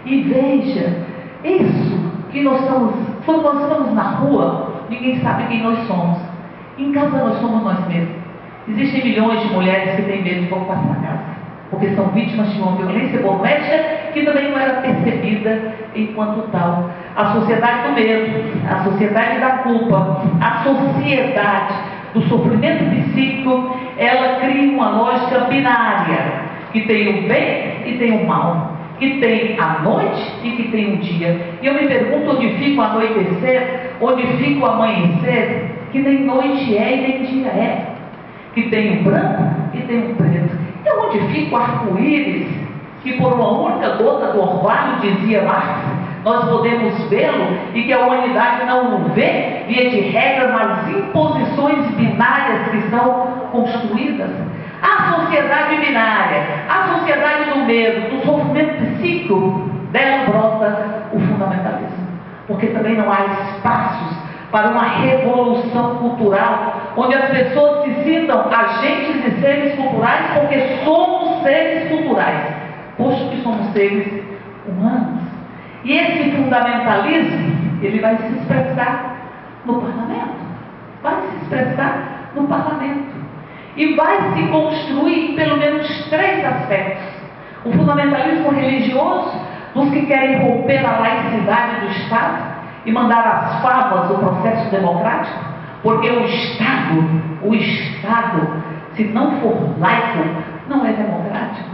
E veja, isso que nós estamos, quando nós estamos na rua, ninguém sabe quem nós somos. Em casa nós somos nós mesmos. Existem milhões de mulheres que têm medo de voltar para casa, porque são vítimas de uma violência doméstica que também não era percebida enquanto tal. A sociedade do medo, a sociedade da culpa, a sociedade do sofrimento psíquico, ela cria uma lógica binária, que tem o bem e tem o mal, que tem a noite e que tem o dia. E eu me pergunto onde fica o anoitecer, onde fica o amanhecer, que nem noite é e nem dia é, que tem o branco e tem o preto. E onde fica o arco-íris, que por uma única gota do orvalho, dizia Marx, nós podemos vê-lo, e que a humanidade não o vê, via de regra, nas imposições binárias que são construídas. A sociedade binária, a sociedade do medo, do sofrimento psíquico, dela brota o fundamentalismo. Porque também não há espaços para uma revolução cultural, onde as pessoas se sintam agentes e seres culturais, porque somos seres culturais, posto que somos seres humanos. E esse fundamentalismo, ele vai se expressar no parlamento. Vai se expressar no parlamento. E vai se construir em pelo menos 3 aspectos. O fundamentalismo religioso, dos que querem romper a laicidade do Estado e mandar as favas do processo democrático, porque o Estado, se não for laico, não é democrático.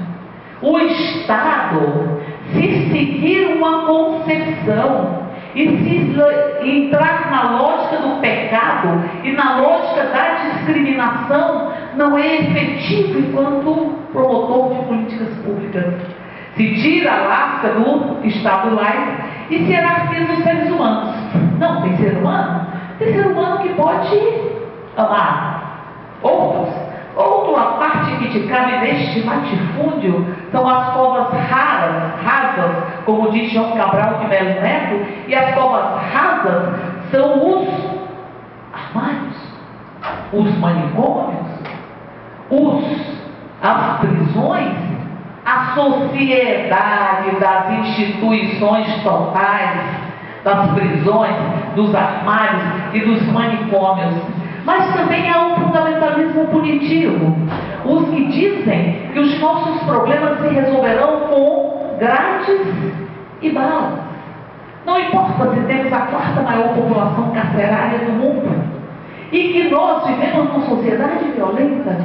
O Estado, se seguir uma concepção e se entrar na lógica do pecado e na lógica da discriminação, não é efetivo enquanto promotor de políticas públicas. Se tira a lasca do Estado laico e se hierarquiza os seres humanos. Não, tem ser humano que pode amar outros. Outra parte que te cabe neste latifúndio são as covas rasas, como diz João Cabral de Melo Neto, e as covas rasas são os armários, os manicômios, as prisões, a sociedade das instituições totais, das prisões, dos armários e dos manicômios. Mas também há um fundamentalismo punitivo. Os que dizem que os nossos problemas se resolverão com grades e balas. Não importa se temos a 4ª maior população carcerária do mundo e que nós vivemos numa sociedade violenta.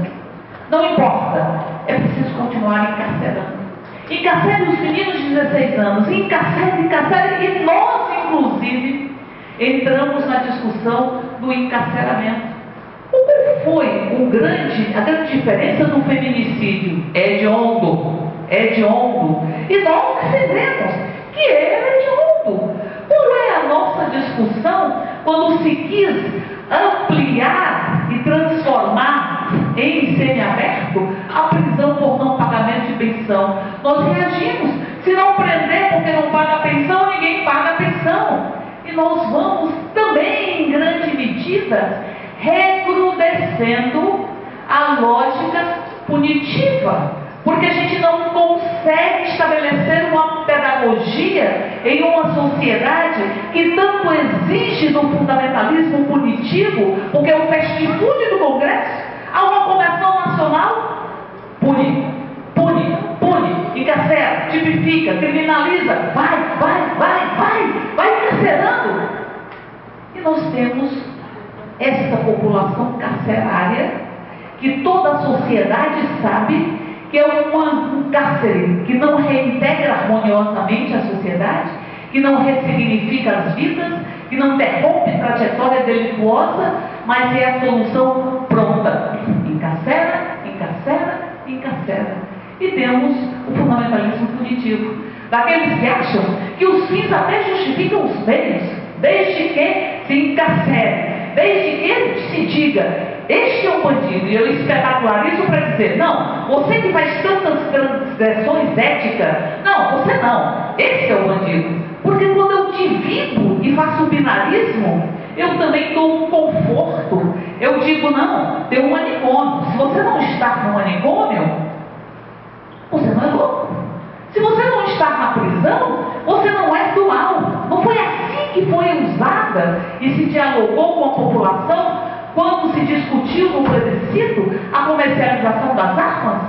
Não importa, é preciso continuar encarcerando. Encarcere os meninos de 16 anos, encarcere, e nós, inclusive, entramos na discussão do encarceramento. Qual foi a grande diferença do feminicídio? Hediondo. E nós percebemos que era hediondo. quis ampliar e transformar em semiaberto a prisão por não pagamento de pensão. Nós reagimos. Se não prender porque não paga a pensão, ninguém paga a pensão. E nós vamos também, em grande medida, recrudescendo a lógica punitiva. Porque a gente não consegue estabelecer uma pedagogia em uma sociedade que tanto exige do fundamentalismo punitivo, porque o fast food do Congresso, há uma convenção nacional, pune, encarcera, tipifica, criminaliza, vai encarcerando. E nós temos essa população carcerária que toda a sociedade sabe que é um cárcere que não reintegra harmoniosamente a sociedade, que não ressignifica as vidas, que não interrompe trajetória delituosa, mas é a solução pronta. Encarcera. E temos o fundamentalismo punitivo, daqueles que acham que os fins até justificam os meios, desde que se encarcere, desde que se diga: este é o bandido. E eu espetacularizo para dizer: não, você que faz tantas transgressões éticas, não, você não, esse é o bandido. Porque quando eu divido e faço binarismo, eu também dou um conforto. Eu digo: não, tem um manicômio. Se você não está no manicômio, você não é louco. Se você não está na prisão, você não é do mal. Não foi assim que foi usada e se dialogou com a população quando se discutiu no plebiscito a comercialização das armas?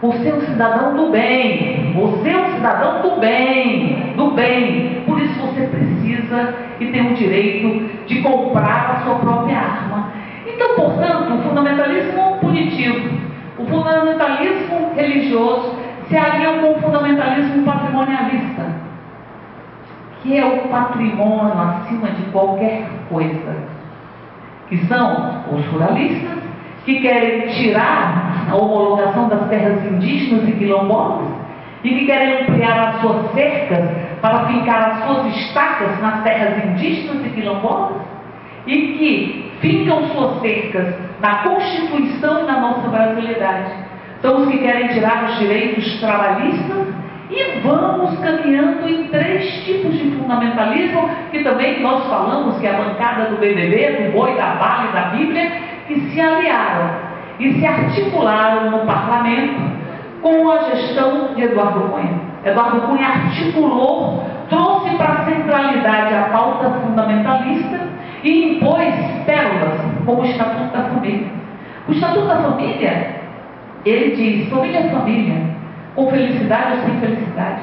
Você é um cidadão do bem. Você é um cidadão do bem. Por isso você precisa e tem o direito de comprar a sua própria arma. Então, portanto, o fundamentalismo punitivo, o fundamentalismo religioso se aliam com o fundamentalismo patrimonialista, que é o patrimônio acima de qualquer coisa, que são os ruralistas, que querem tirar a homologação das terras indígenas e quilombolas e que querem ampliar as suas cercas para fincar as suas estacas nas terras indígenas e quilombolas e que fincam suas cercas na Constituição e na nossa brasilidade. São os que querem tirar os direitos trabalhistas. E vamos caminhando em 3 tipos de fundamentalismo, que também nós falamos que é a bancada do BBB, do boi, da bala e da Bíblia, que se aliaram e se articularam no parlamento com a gestão de Eduardo Cunha. Eduardo Cunha articulou, trouxe para a centralidade a pauta fundamentalista e impôs pérolas, como o Estatuto da Família. O Estatuto da Família, ele diz: família é família, com felicidade ou sem felicidade,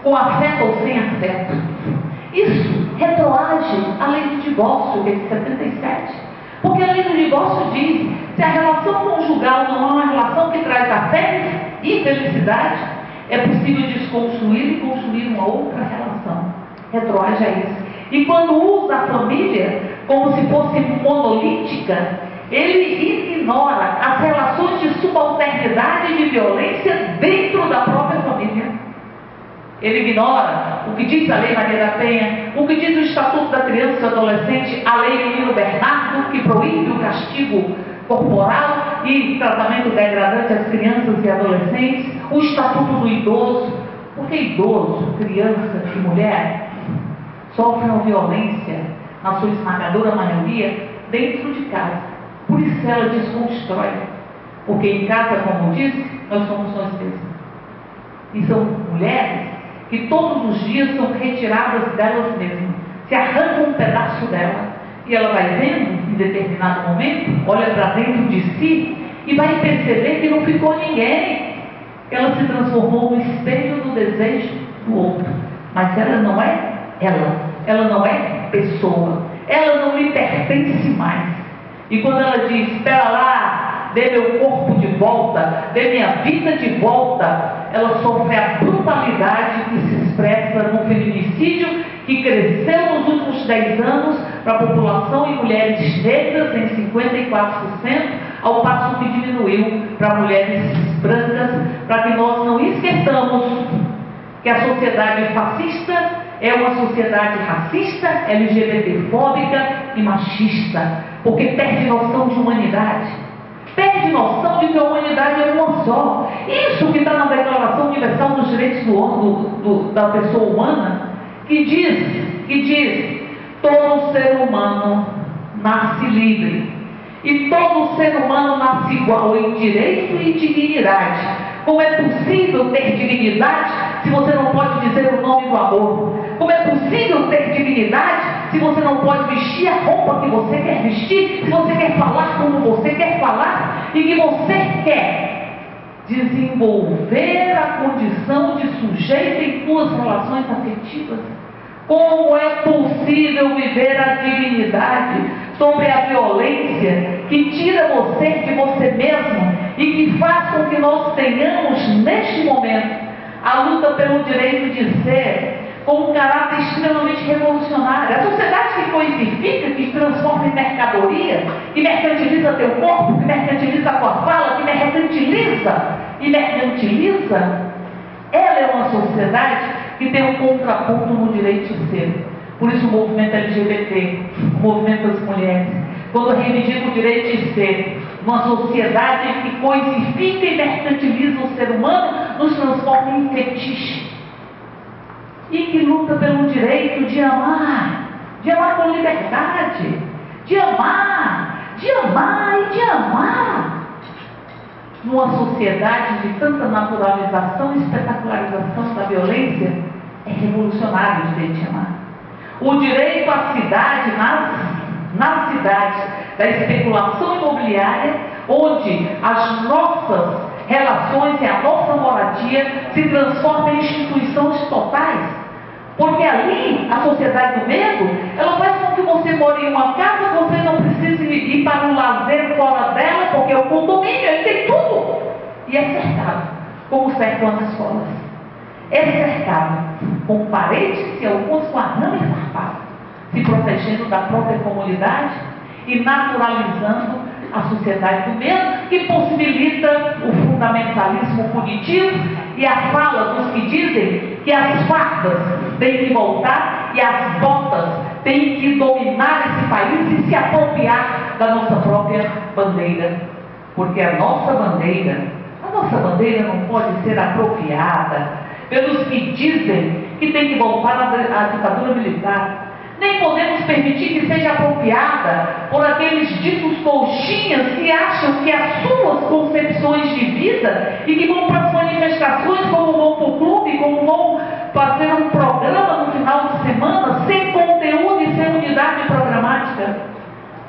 com afeto ou sem afeto. Isso retroage à lei do divórcio, que é de 77. Porque a lei do divórcio diz: se a relação conjugal não é uma relação que traz afeto e felicidade, é possível desconstruir e construir uma outra relação. Retroage a isso. E quando usa a família como se fosse monolítica, ele ignora as relações de subalternidade e de violência dentro da própria família. Ele ignora o que diz a Lei Maria da Penha, o que diz o Estatuto da Criança e do Adolescente, a Lei Menino Bernardo, que proíbe o castigo corporal e tratamento degradante às crianças e adolescentes, o Estatuto do Idoso, porque idoso, criança e mulher sofrem a violência, na sua esmagadora maioria, dentro de casa. Por isso ela desconstrói. Porque em casa, como disse, nós somos nós mesmos. E são mulheres que todos os dias são retiradas delas mesmas. Se arranca um pedaço dela. E ela vai vendo, em determinado momento, olha para dentro de si e vai perceber que não ficou ninguém. Ela se transformou no espelho do desejo do outro. Mas ela não é ela. Ela não é pessoa. Ela não lhe pertence mais. E quando ela diz: espera lá, dê meu corpo de volta, dê minha vida de volta, ela sofre a brutalidade que se expressa no feminicídio, que cresceu nos últimos 10 anos para a população e mulheres negras em 54%, ao passo que diminuiu para mulheres brancas, para que nós não esqueçamos que a sociedade fascista é uma sociedade racista, LGBTfóbica e machista, porque perde noção de humanidade. Perde noção de que a humanidade é uma só. Isso que está na Declaração Universal dos Direitos da Pessoa Humana, que diz, todo ser humano nasce livre, e todo ser humano nasce igual em direito e dignidade. Como é possível ter dignidade se você não pode dizer o nome do amor? Como é possível ter dignidade se você não pode vestir a roupa que você quer vestir, se você quer falar como você quer falar e que você quer desenvolver a condição de sujeito em suas relações afetivas? Como é possível viver a dignidade sobre a violência que tira você de você mesmo e que faz com que nós tenhamos, neste momento, a luta pelo direito de ser com um caráter extremamente revolucionário? A sociedade que coisifica, que transforma em mercadoria, que mercantiliza teu corpo, que mercantiliza a tua fala, que mercantiliza, ela é uma sociedade que tem um contraponto no direito de ser. Por isso o movimento LGBT, o movimento das mulheres, quando reivindica o direito de ser, uma sociedade que coisifica e mercantiliza o ser humano, nos transforma em fetiche. E que luta pelo direito de amar com liberdade, de amar e de amar. Numa sociedade de tanta naturalização e espetacularização da violência, é revolucionário o direito de amar. O direito à cidade, nas cidades da especulação imobiliária, onde as nossas relações e a nossa moradia se transformam em instituições totais. Porque ali, a sociedade do medo, ela faz com que você more em uma casa, você não precise ir para um lazer fora dela, porque o condomínio, ele tem tudo. E é cercado, como cercam as escolas. É cercado com paredes e algumas com arame farpado, se protegendo da própria comunidade e naturalizando a sociedade do medo, que possibilita o fundamentalismo punitivo e a fala dos que dizem que as fardas têm que voltar e as botas têm que dominar esse país e se apropriar da nossa própria bandeira. Porque a nossa bandeira não pode ser apropriada pelos que dizem que tem que voltar à ditadura militar. Nem podemos permitir que seja apropriada por aqueles ditos coxinhas que acham que as suas concepções de vida e que vão para as manifestações, como vão para o clube, como vão fazer um programa no final de semana, sem conteúdo e sem unidade programática,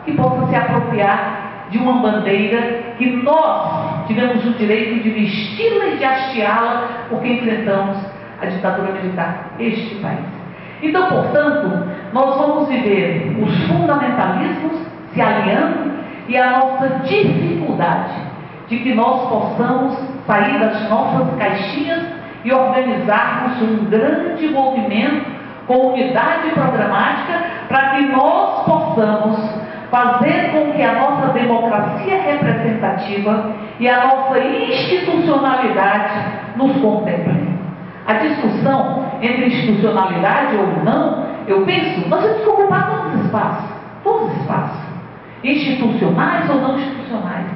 que possa se apropriar de uma bandeira que nós tivemos o direito de vesti-la e de hasteá-la, porque enfrentamos a ditadura militar deste país. Então, portanto, nós vamos viver os fundamentalismos se aliando e a nossa dificuldade de que nós possamos sair das nossas caixinhas e organizarmos um grande movimento com unidade programática para que nós possamos fazer com que a nossa democracia representativa e a nossa institucionalidade nos contemplem. A discussão entre institucionalidade ou não, eu penso, nós temos que ocupar todos os espaços, institucionais ou não institucionais.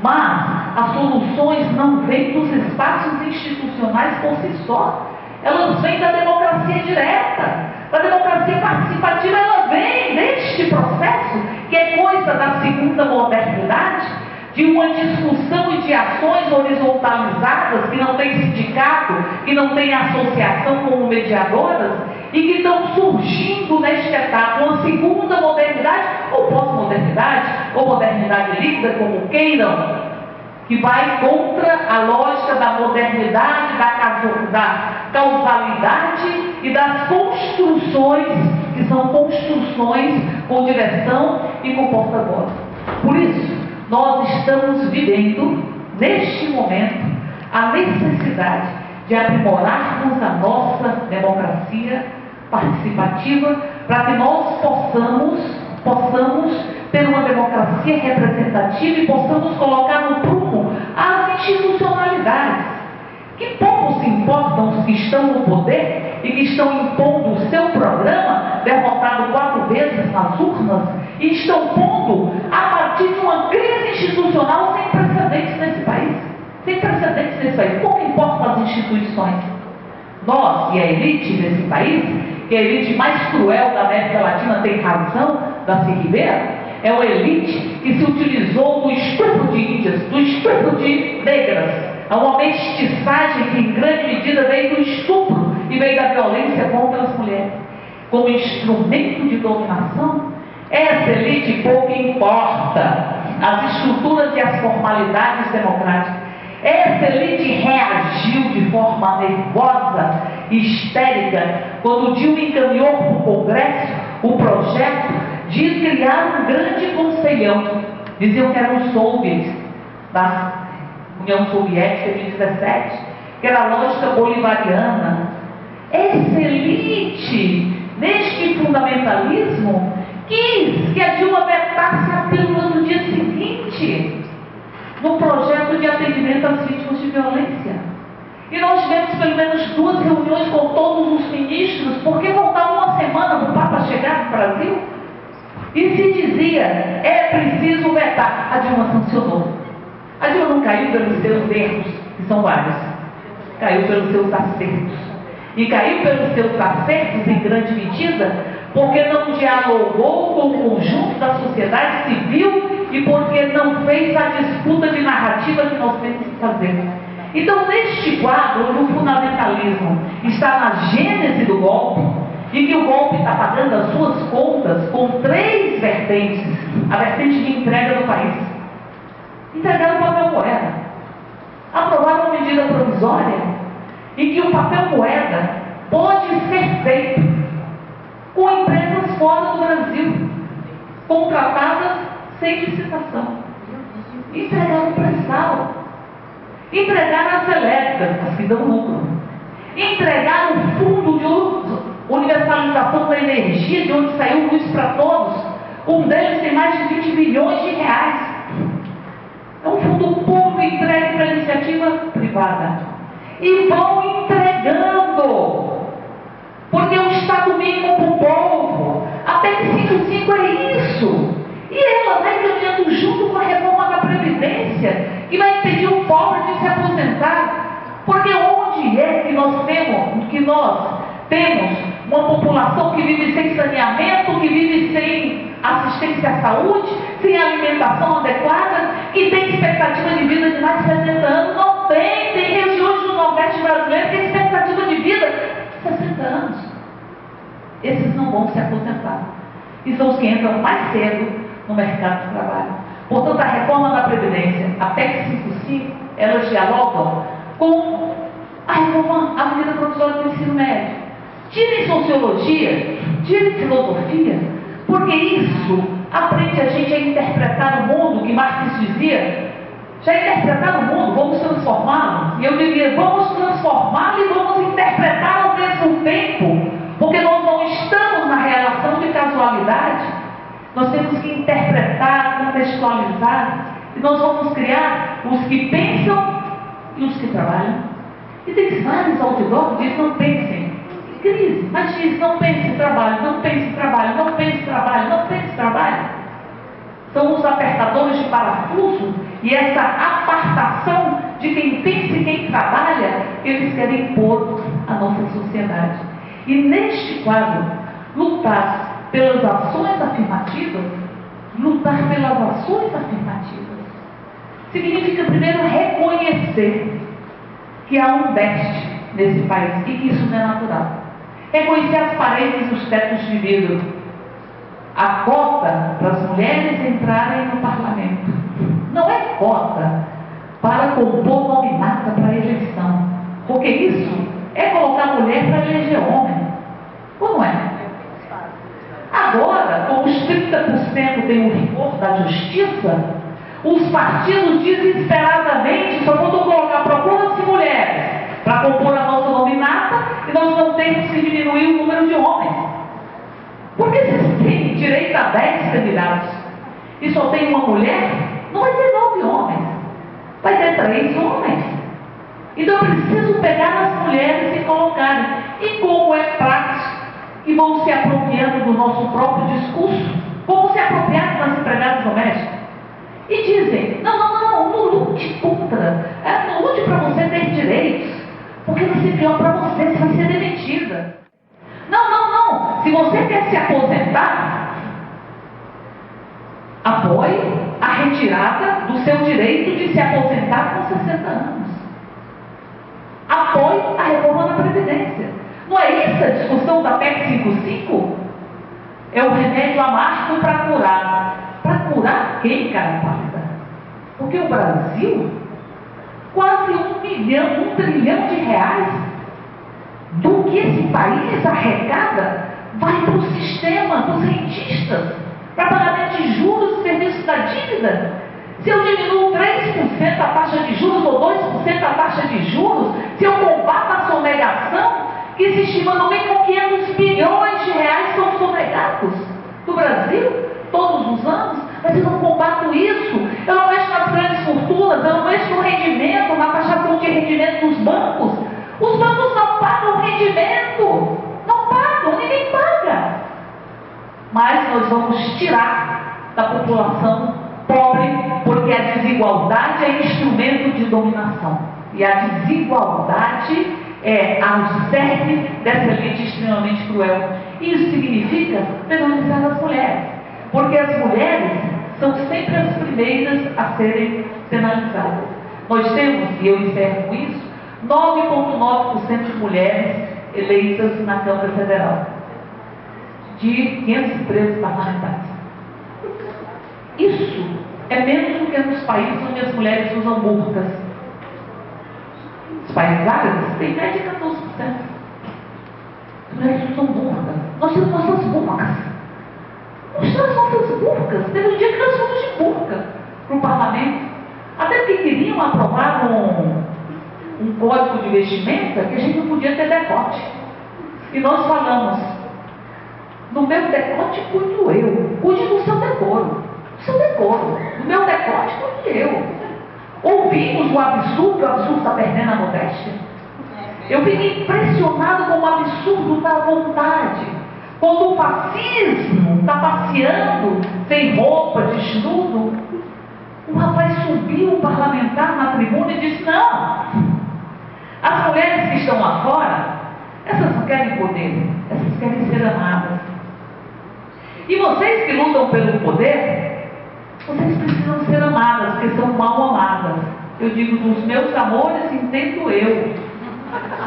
Mas as soluções não vêm dos espaços institucionais por si só. Elas vêm da democracia direta, da democracia participativa. Ela vem deste processo, que é coisa da segunda modernidade, de uma discussão e de ações horizontalizadas, que não tem sindicato, que não tem associação como mediadoras, e que estão surgindo nesta etapa, uma segunda modernidade, ou pós-modernidade, ou modernidade líquida, como queiram, que vai contra a lógica da modernidade, da causalidade e das construções, que são construções com direção e com porta-voz. Por isso, nós estamos vivendo, neste momento, a necessidade de aprimorarmos a nossa democracia participativa para que nós possamos ter uma democracia representativa e possamos colocar no prumo as institucionalidades. Que pouco se importam os que estão no poder e que estão impondo o seu programa, derrotado 4 vezes nas urnas, e estão pondo a partir de uma crise institucional sem precedentes nesse país. Sem precedentes nesse país. Pouco importam as instituições. Nós e a elite desse país, que é a elite mais cruel da América Latina, tem razão, Darcy Ribeiro, é uma elite que se utilizou do estupro de índias, do estupro de negras. É uma mestiçagem que em grande medida veio do estupro e veio da violência contra as mulheres. Como instrumento de dominação, essa elite pouco importa as estruturas e as formalidades democráticas. Essa elite reagiu de forma nervosa e histérica quando Dilma encaminhou para o Congresso o projeto de criar um grande conselhão. Diziam que era um soviet da União Soviética de 17, que era a lógica bolivariana. Essa elite, neste fundamentalismo, quis que a Dilma vetasse a pílula no dia seguinte, no projeto de atendimento às vítimas de violência. E nós tivemos pelo menos 2 reuniões com todos os ministros, porque faltava uma semana para o Papa chegar no Brasil. E se dizia, é preciso vetar. A Dilma sancionou. A Dilma não caiu pelos seus erros, que são vários. Caiu pelos seus acertos. E caiu pelos seus acertos, em grande medida, porque não dialogou com o conjunto da sociedade civil e porque não fez a disputa de narrativa que nós temos que fazer. Então, neste quadro, onde o fundamentalismo está na gênese do golpe, e que o golpe está pagando as suas contas com 3 vertentes. A vertente de entrega do país. Entregar o papel moeda. Aprovar uma medida provisória em que o papel moeda pode ser feito com empresas fora do Brasil, contratadas sem licitação. Entregar o pré-sal. Entregar as elétricas, as que dão lucro. Entregar o fundo de universalização da energia, de onde saiu luz para todos. Um deles tem mais de 20 bilhões de reais. É um fundo público entregue para a iniciativa privada. E vão entregando. Porque é um Estado mínimo para o povo. A PEC 55 é isso. E ela vai caminhando junto com a reforma da Previdência, que vai impedir o pobre de se aposentar. Porque onde é que nós temos uma população que vive sem saneamento, que vive sem assistência à saúde, sem alimentação adequada, que tem expectativa de vida de mais de 60 anos? Não tem. Tem regiões do Nordeste brasileiro que tem expectativa de vida de 60 anos. Esses não vão se aposentar. E são os que entram mais cedo no mercado de trabalho. Portanto, a reforma da Previdência, a PEC 55, elas dialogam com a reforma, a medida provisória do ensino médio. Tirem sociologia, tirem filosofia, porque isso aprende a gente a interpretar o mundo, que Marx dizia, já interpretar o mundo, vamos transformá-lo. E eu diria, vamos transformá-lo e vamos interpretar ao mesmo tempo, porque nós não estamos na relação de casualidade. Nós temos que interpretar, contextualizar, e nós vamos criar os que pensam e os que trabalham. E tem vários outdoors que dizem, não pensem em crise, mas diz, não pense em trabalho, não pense em trabalho, não pense em trabalho, não pense em trabalho. São os apertadores de parafuso e essa apartação de quem pensa e quem trabalha, eles querem impor à nossa sociedade. E neste quadro, lutar pelas ações afirmativas, significa primeiro reconhecer que há um déficit nesse país e que isso não é natural. Reconhecer as paredes e os tetos de vidro. A cota para as mulheres entrarem no parlamento não é cota para compor nominata para a eleição, porque isso é colocar mulher para eleger homem. Ou não é? Agora, como os 30% têm o rigor da justiça, os partidos desesperadamente só vão colocar procura-se mulheres para compor a nossa nominata e nós não temos que diminuir o número de homens. Porque se tem direito a 10 candidatos e só tem uma mulher, não vai ter 9 homens, vai ter 3 homens. Então eu preciso pegar as mulheres e colocar. e como é prático, e vão se apropriando do nosso próprio discurso, como se apropriaram das empregadas domésticas. E dizem, não lute contra, não lute para você ter direitos, porque vai ser pior para você, você vai ser demitida. Não, se você quer se aposentar, apoie a retirada do seu direito de se aposentar com 60 anos. Apoie a reforma da Previdência. Não é isso a discussão da PEC 55? É o remédio amargo para curar. Para curar quem, cara pálida? Porque o Brasil, quase 1 trilhão de reais do que esse país arrecada vai para o sistema dos rentistas, para pagamento de juros e serviços da dívida. Se eu diminuo 3% a taxa de juros ou 2% a taxa de juros, se eu combato a sonegação, que se estima no mínimo 500 bilhões de reais são sonegados do Brasil todos os anos, mas eu não combato isso, eu não mexo nas grandes fortunas, eu não mexo no rendimento, na taxação de rendimento dos bancos. Os bancos não pagam rendimento, não pagam, ninguém paga. Mas nós vamos tirar da população pobre, porque a desigualdade é instrumento de dominação. E a desigualdade é ao cerne dessa elite extremamente cruel. Isso significa penalizar as mulheres, porque as mulheres são sempre as primeiras a serem penalizadas. Nós temos, e eu encerro com isso, 9,9% de mulheres eleitas na Câmara Federal, de 513 parlamentares. Isso é menos do que nos países onde as mulheres usam burcas. Os países árabes têm média de 14%. As mulheres usam burcas. Nós temos nossas burcas. Nós temos nossas burcas. Teve um dia que nós fomos de burca para o parlamento. Até porque queriam aprovar um código de vestimenta que a gente não podia ter decote. E nós falamos, no meu decote cuido eu, cuide do seu decoro. Do seu decoro. No meu decote cuido eu. Ouvimos o absurdo está perdendo a modéstia. Eu fiquei impressionado com o absurdo da vontade. Quando o fascismo está passeando sem roupa, desnudo, o rapaz subiu, o parlamentar, na tribuna e disse, não, as mulheres que estão lá fora, essas não querem poder, essas querem ser amadas. E vocês que lutam pelo poder, vocês precisam ser amadas, porque são mal amadas. Eu digo, dos meus amores entendo eu.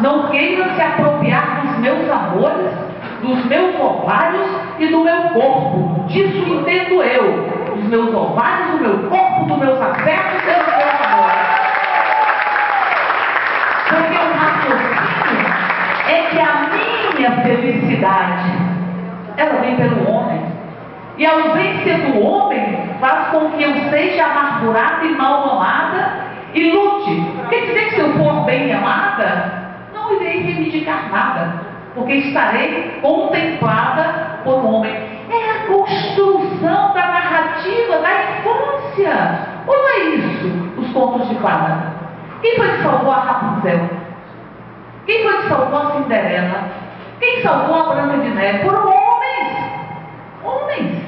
Não queiram se apropriar dos meus amores, dos meus ovários e do meu corpo. Disso entendo eu. Dos meus ovários, do meu corpo, dos meus afetos e dos meus amores. Porque o raciocínio é que a minha felicidade, ela vem pelo homem. E a ausência do homem faz com que eu seja amargurada e mal amada e lute. Quer dizer que se eu for bem amada, não irei reivindicar nada, porque estarei contemplada por um homem. É a construção da narrativa da infância. Ou não é isso, os contos de fada? Quem foi que salvou a Rapunzel? Quem foi que salvou a Cinderela? Quem salvou a Branca de Neve? Foram homens. Homens.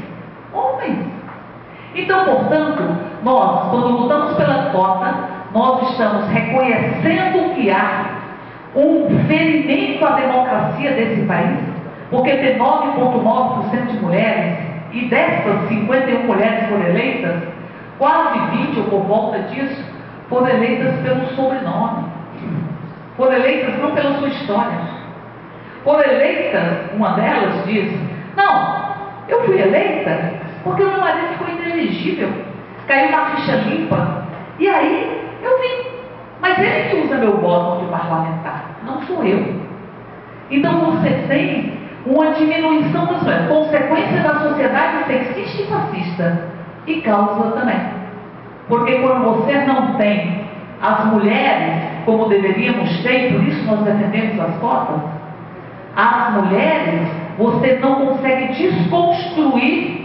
Então, portanto, nós, quando lutamos pela cota, nós estamos reconhecendo que há um ferimento à democracia desse país, porque tem 9,9% de mulheres, e dessas 51 mulheres foram eleitas, quase 20 ou por volta disso, foram eleitas pelo sobrenome, foram eleitas não pela sua história, foram eleitas, uma delas diz, não, eu fui eleita porque o meu marido ficou inelegível, caiu na ficha limpa, e aí eu vim. Mas ele que usa meu voto de parlamentar, não sou eu. Então você tem uma diminuição das mulheres, consequência da sociedade sexista e fascista, e causa também. Porque quando você não tem as mulheres como deveríamos ter, por isso nós defendemos as cotas, as mulheres, você não consegue desconstruir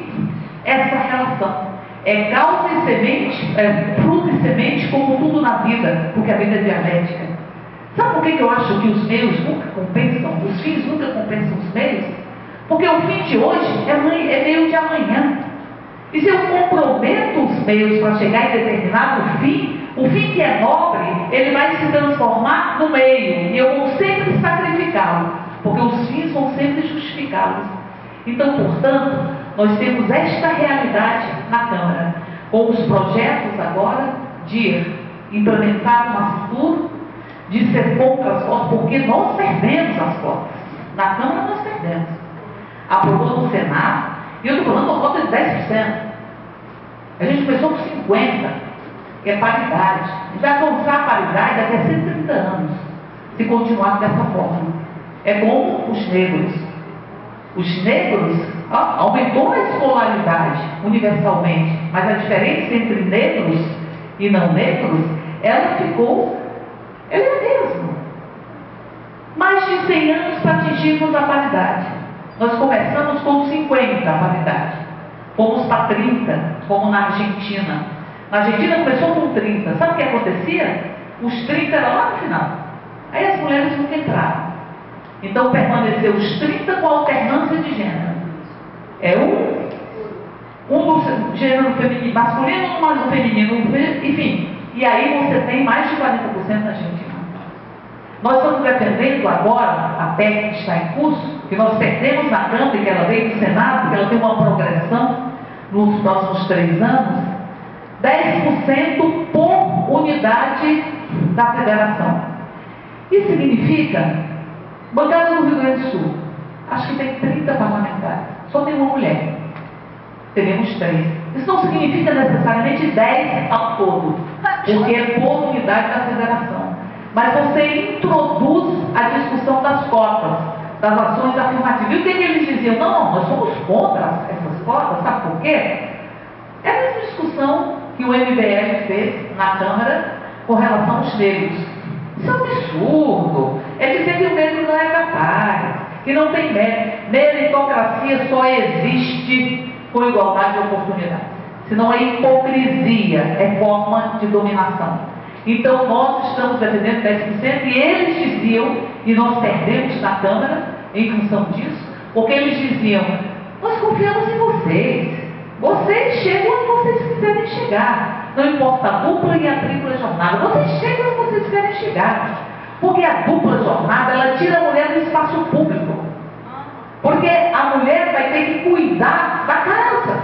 essa relação. É causa e semente, é fruto e semente, como tudo na vida, porque a vida é dialética. Sabe por que eu acho que os meios nunca compensam, os fins nunca compensam os meios? Porque o fim de hoje é meio de amanhã. E se eu comprometo os meios para chegar em determinado fim, o fim que é nobre, ele vai se transformar no meio. E eu vou sempre sacrificá-lo, porque os fins vão sempre justificá-los. Então, portanto, nós temos esta realidade na Câmara, com os projetos agora de implementar um futuro, de ser poucas cotas, porque nós perdemos as cotas. Na Câmara nós perdemos. Aprovou no Senado, e eu estou falando uma cota de 10%. A gente começou com 50%, que é paridade. A gente vai alcançar a paridade daqui a 130 anos, se continuar dessa forma. É como os negros. Os negros, aumentou a escolaridade universalmente, mas a diferença entre negros e não negros, ela é a mesma. Mais de 100 anos para atingirmos a paridade. Nós começamos com 50 a paridade. Fomos para 30, como na Argentina. Na Argentina começou com 30. Sabe o que acontecia? Os 30 eram lá no final. Aí as mulheres nunca entraram. Então permaneceu os 30 com alternância de gênero. É um do gênero feminino, masculino, um do feminino, enfim. E aí você tem mais de 40% na Argentina. Nós estamos defendendo agora a PEC que está em curso, que nós perdemos na Câmara e que ela veio do Senado, que ela tem uma progressão nos próximos 3 anos, 10% por unidade da federação. Isso significa, bancada do Rio Grande do Sul, acho que tem 30 parlamentares, só tem uma mulher. Teremos 3. Isso não significa necessariamente 10 ao todo, porque é por unidade da federação. Mas você introduz a discussão das cotas, das ações afirmativas. E o que eles diziam? Não, nós somos contra essas cotas, sabe por quê? É a mesma discussão que o MBL fez na Câmara com relação aos negros. Isso é um absurdo. É dizer que o negro não é capaz, que não tem mérito. Meritocracia só existe com igualdade de oportunidade. Senão é hipocrisia, é forma de dominação. Então nós estamos defendendo 10% e eles diziam, e nós perdemos na Câmara em função disso, porque eles diziam, nós confiamos em vocês. Vocês chegam onde vocês quiserem chegar. Não importa a dupla e a tripla jornada. Vocês chegam onde vocês quiserem chegar. Porque a dupla jornada, ela tira a mulher do espaço público. Porque a mulher vai ter que cuidar da casa.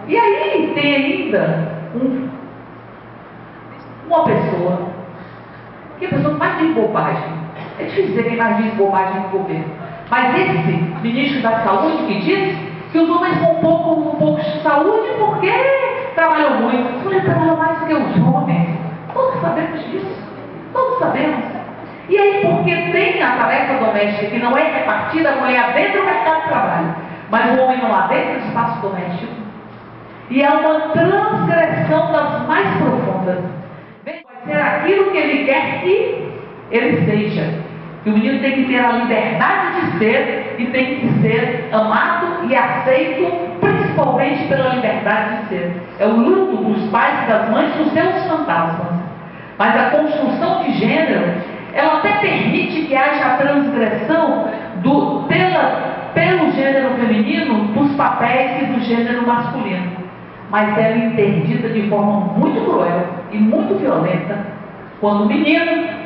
E aí tem ainda uma pessoa, que é a pessoa que mais diz bobagem. É difícil dizer quem mais diz bobagem no governo. Mas esse ministro da Saúde que diz que os homens com um pouco de saúde porque trabalham muito. As mulheres trabalham mais do que os homens. Todos sabemos disso. Todos sabemos. E aí, porque tem a tarefa doméstica que não é repartida, a mulher adentra o mercado de trabalho, mas o homem não adentra o espaço doméstico. E há uma transgressão das mais profundas. Vai ser aquilo que ele quer que ele seja. Que o menino tem que ter a liberdade de ser e tem que ser amado e aceito, principalmente pela liberdade de ser. É o luto dos pais e das mães dos seus fantasmas. Mas a construção de gênero, ela até permite que haja a transgressão pelo gênero feminino dos papéis e do gênero masculino. Mas ela é interdita de forma muito cruel e muito violenta quando o menino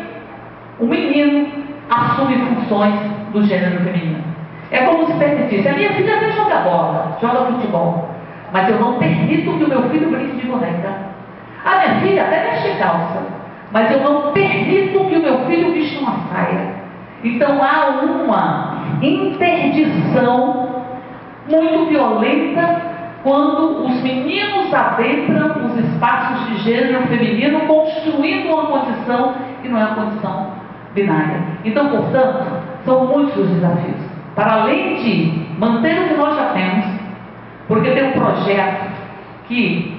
assume funções do gênero feminino. É como se permitisse, a minha filha até joga bola, joga futebol, mas eu não permito que o meu filho brinque de boneca. A minha filha até mexe calça, mas eu não permito que o meu filho vista uma saia. Então há uma interdição muito violenta quando os meninos adentram os espaços de gênero feminino, construindo uma condição que não é uma condição binária. Então, portanto, são muitos os desafios. Para além de manter o que nós já temos, porque tem um projeto que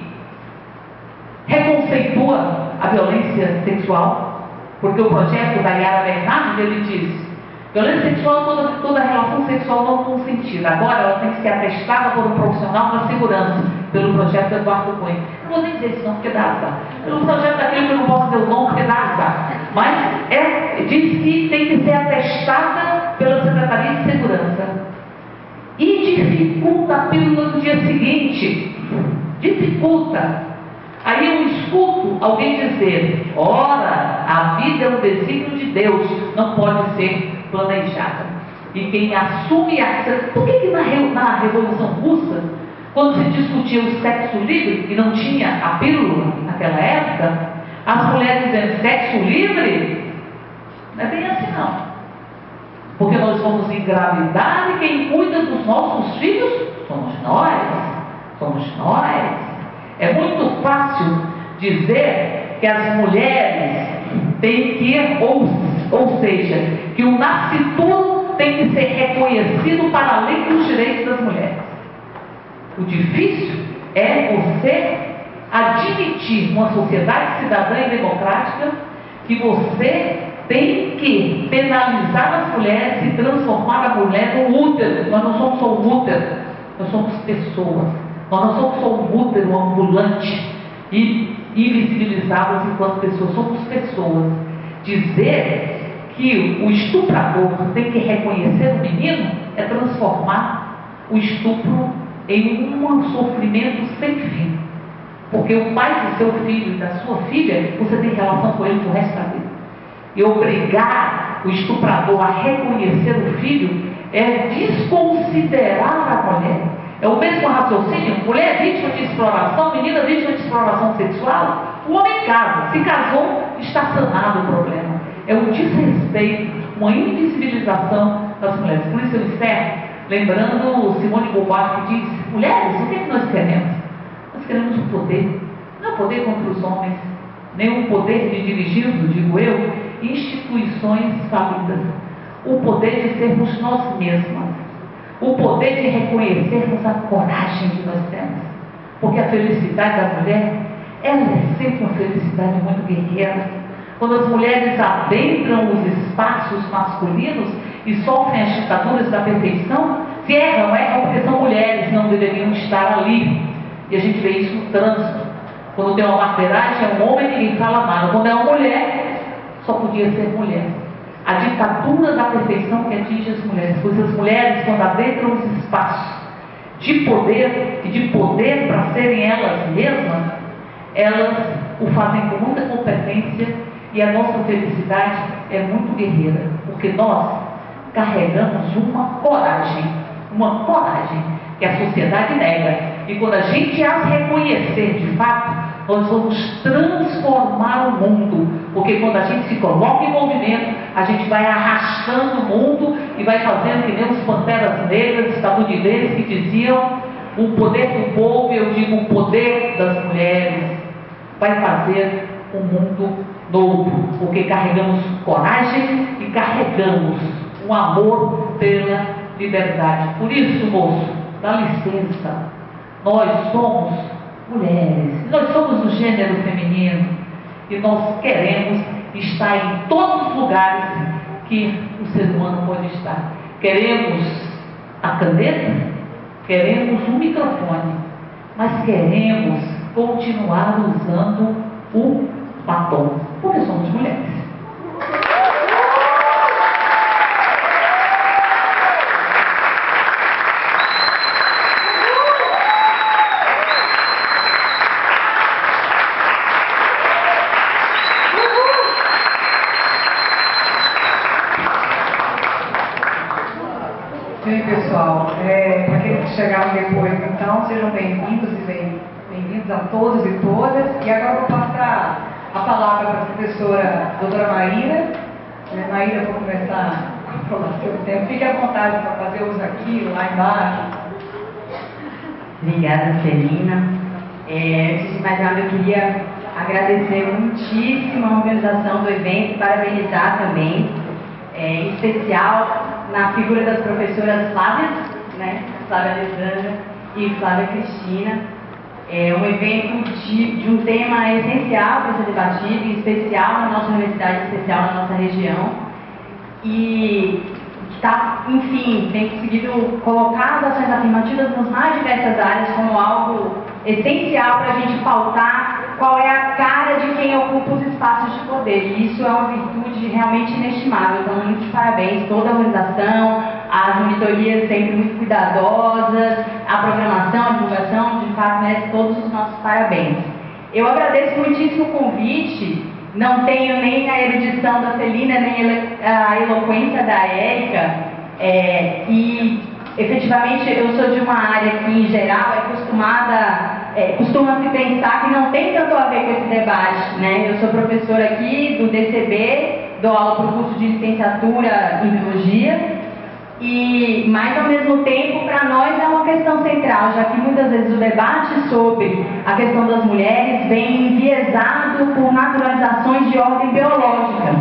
reconceitua a violência sexual, porque o projeto da Yara Bernardo, ele diz Violência sexual é toda relação sexual não consentida. Agora ela tem que ser atestada por um profissional da segurança, pelo projeto Eduardo Cunha. Não vou nem dizer isso não, porque dá azar. Pelo projeto daquele que eu não posso dizer o nome, porque dá azar. Mas diz que tem que ser atestada pela Secretaria de Segurança. E dificulta a pílula do dia seguinte. Dificulta. Aí eu escuto alguém dizer: ora, a vida é um desígnio de Deus, não pode ser planejada. E quem assume por que na Revolução Russa, quando se discutia o sexo livre, e não tinha a pílula naquela época, as mulheres dizendo sexo livre? Não é bem assim não. Porque nós vamos engravidar e quem cuida dos nossos filhos somos nós. Somos nós. É muito fácil dizer que as mulheres têm que, ou seja, que o nascituro tem que ser reconhecido para além dos direitos das mulheres. O difícil é você admitir numa sociedade cidadã e democrática que você tem que penalizar as mulheres e transformar a mulher no útero. Nós não somos só um útero, nós somos pessoas. Nós não somos só um útero ambulante e invisibilizadas enquanto pessoas, somos pessoas. Dizer que o estuprador tem que reconhecer o menino é transformar o estupro em um sofrimento sem fim. Porque o pai do seu filho e da sua filha, você tem relação com ele pro resto da vida. E obrigar o estuprador a reconhecer o filho é desconsiderar a mulher. É o mesmo raciocínio: mulher vítima de exploração, menina vítima de exploração sexual. O homem casa, se casou, está sanado o problema. É um desrespeito, uma invisibilização das mulheres. Por isso eu encerro lembrando Simone Beauvoir, que diz: mulheres, o que é que nós queremos? Nós queremos o poder. Não é o poder contra os homens, nem o poder de dirigir-nos, digo eu, instituições falidas. O poder de sermos nós mesmas. O poder de reconhecermos a coragem que nós temos. Porque a felicidade da mulher, ela é sempre uma felicidade muito guerreira. Quando as mulheres adentram os espaços masculinos e sofrem as ditaduras da perfeição, se erram porque são mulheres, não deveriam estar ali. E a gente vê isso no trânsito. Quando tem uma barbeiragem, é um homem, ninguém fala nada. Quando é uma mulher, só podia ser mulher. A ditadura da perfeição que atinge as mulheres. Pois as mulheres, quando adentram os espaços de poder e de poder para serem elas mesmas, elas o fazem com muita competência e a nossa felicidade é muito guerreira. Porque nós carregamos uma coragem que a sociedade nega. E quando a gente as reconhecer de fato, nós vamos transformar o mundo. Porque quando a gente se coloca em movimento, a gente vai arrastando o mundo e vai fazendo que nem os panteras negras, estadunidenses, que diziam: o poder do povo, eu digo o poder das mulheres, vai fazer um mundo novo. Porque carregamos coragem e carregamos um amor pela liberdade. Por isso, moço, dá licença, nós somos mulheres, nós somos do gênero feminino e nós queremos estar em todos os lugares que o ser humano pode estar. Queremos a caneta, queremos um microfone, mas queremos continuar usando o batom, porque somos mulheres. Bem, pessoal, para aqueles que chegaram depois, então, sejam bem-vindos e bem-vindos a todos e todas. E agora eu vou passar a palavra para a professora doutora Maíra. Maíra, vou começar a controlar seu tempo. Fique à vontade para fazer uso aqui, lá embaixo. Obrigada, Celina. Antes de mais nada, eu queria agradecer muitíssimo a organização do evento e parabenizar também, em especial na figura das professoras Flávia, Flávia Alessandra e Flávia Cristina. É um evento de um tema essencial para ser debatido, em especial na nossa universidade, em especial na nossa região. E enfim, tem conseguido colocar as ações afirmativas nas mais diversas áreas como algo essencial para a gente pautar qual é a cara de quem ocupa os espaços de poder. E isso é uma virtude realmente inestimável. Então, muitos parabéns, toda a organização, as monitorias sempre muito cuidadosas, a programação, a divulgação, de fato, merece todos os nossos parabéns. Eu agradeço muitíssimo o convite. Não tenho nem a erudição da Celina, nem a eloquência da Érica, e efetivamente eu sou de uma área que em geral costuma-se pensar que não tem tanto a ver com esse debate, né? Eu sou professora aqui do DCB, dou aula para o curso de licenciatura em Biologia, mas ao mesmo tempo para nós é uma questão central, já que muitas vezes o debate sobre a questão das mulheres vem enviesado por naturalizações de ordem biológica.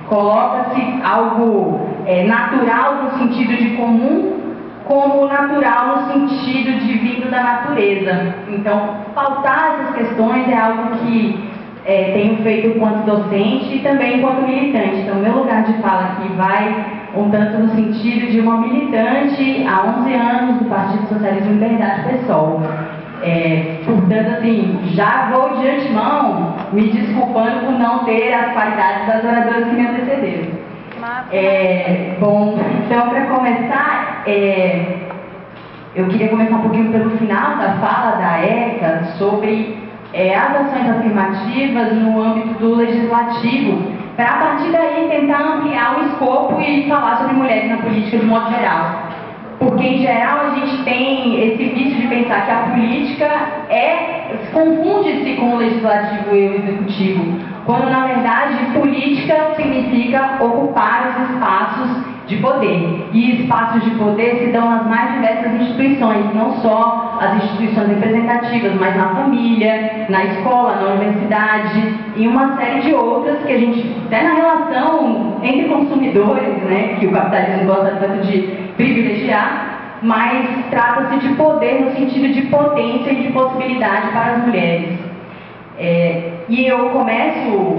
Coloca-se algo natural no sentido de comum como natural no sentido de vindo da natureza. Então, pautar essas questões é algo que tenho feito enquanto docente e também enquanto militante. Então, meu lugar de fala aqui vai um tanto no sentido de uma militante há 11 anos do Partido Socialismo e Liberdade, PSOL. Portanto, assim, já vou de antemão me desculpando por não ter as qualidades das oradoras que me antecederam. Bom, então, para começar, eu queria começar um pouquinho pelo final da fala da Érica sobre as ações afirmativas no âmbito do legislativo, para a partir daí tentar ampliar o escopo e falar sobre mulheres na política de modo geral. Porque em geral a gente tem esse vício de pensar que a política confunde-se com o legislativo e o executivo, quando na verdade política significa ocupar os espaços de poder. E espaços de poder se dão nas mais diversas instituições, não só as instituições representativas, mas na família, na escola, na universidade e uma série de outras que a gente, até na relação entre consumidores, né, que o capitalismo gosta tanto de privilegiar, mas trata-se de poder no sentido de potência e de possibilidade para as mulheres. E eu começo,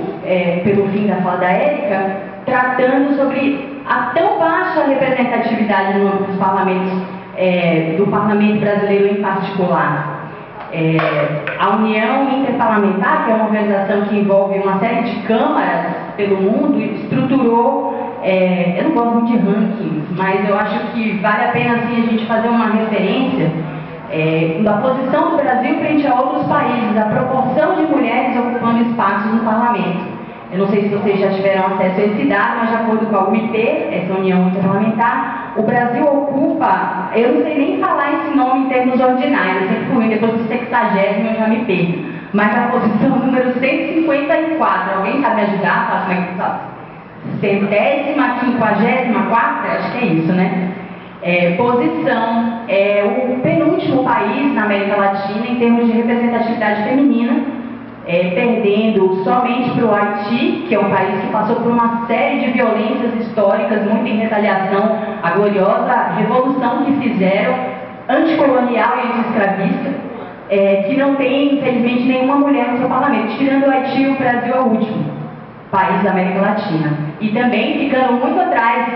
pelo fim da fala da Érica, tratando sobre a tão baixa representatividade no âmbito dos parlamentos, do parlamento brasileiro em particular. A União Interparlamentar, que é uma organização que envolve uma série de câmaras pelo mundo, estruturou, eu não gosto muito de rankings, mas eu acho que vale a pena assim, a gente fazer uma referência da posição do Brasil frente a outros países, a proporção de mulheres ocupando espaços no parlamento. Eu não sei se vocês já tiveram acesso a esse dado, mas de acordo com a UIP, essa União Interparlamentar, o Brasil ocupa, eu não sei nem falar esse nome em termos ordinários, eu sempre fui, depois do 60º eu já me perco, mas a posição número 154, alguém sabe me ajudar? Fala como é que fala? 154ª, acho que é isso, né? Posição, o penúltimo país na América Latina em termos de representatividade feminina, perdendo somente para o Haiti, que é um país que passou por uma série de violências históricas, muito em retaliação à gloriosa revolução que fizeram, anticolonial e anti-escravista, que não tem, infelizmente, nenhuma mulher no seu parlamento. Tirando o Haiti, o Brasil é o último país da América Latina. E também ficando muito atrás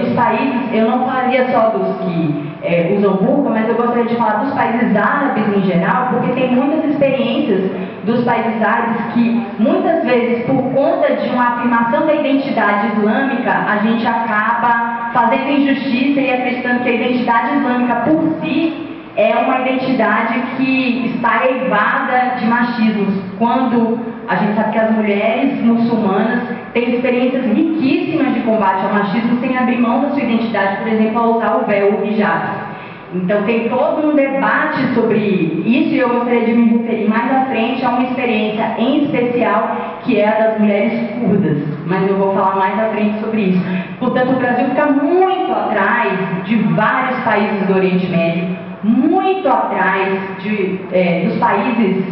dos países, eu não falaria só dos que usam burca, mas eu gostaria de falar dos países árabes em geral, porque tem muitas experiências dos países árabes que, muitas vezes, por conta de uma afirmação da identidade islâmica, a gente acaba fazendo injustiça e acreditando que a identidade islâmica por si é uma identidade que está eivada de machismos, quando a gente sabe que as mulheres muçulmanas têm experiências riquíssimas de combate ao machismo sem abrir mão da sua identidade, por exemplo, ao usar o véu, o hijab. Então tem todo um debate sobre isso e eu gostaria de me referir mais à frente a uma experiência em especial que é a das mulheres curdas, mas eu vou falar mais à frente sobre isso. Portanto, o Brasil fica muito atrás de vários países do Oriente Médio, muito atrás dos países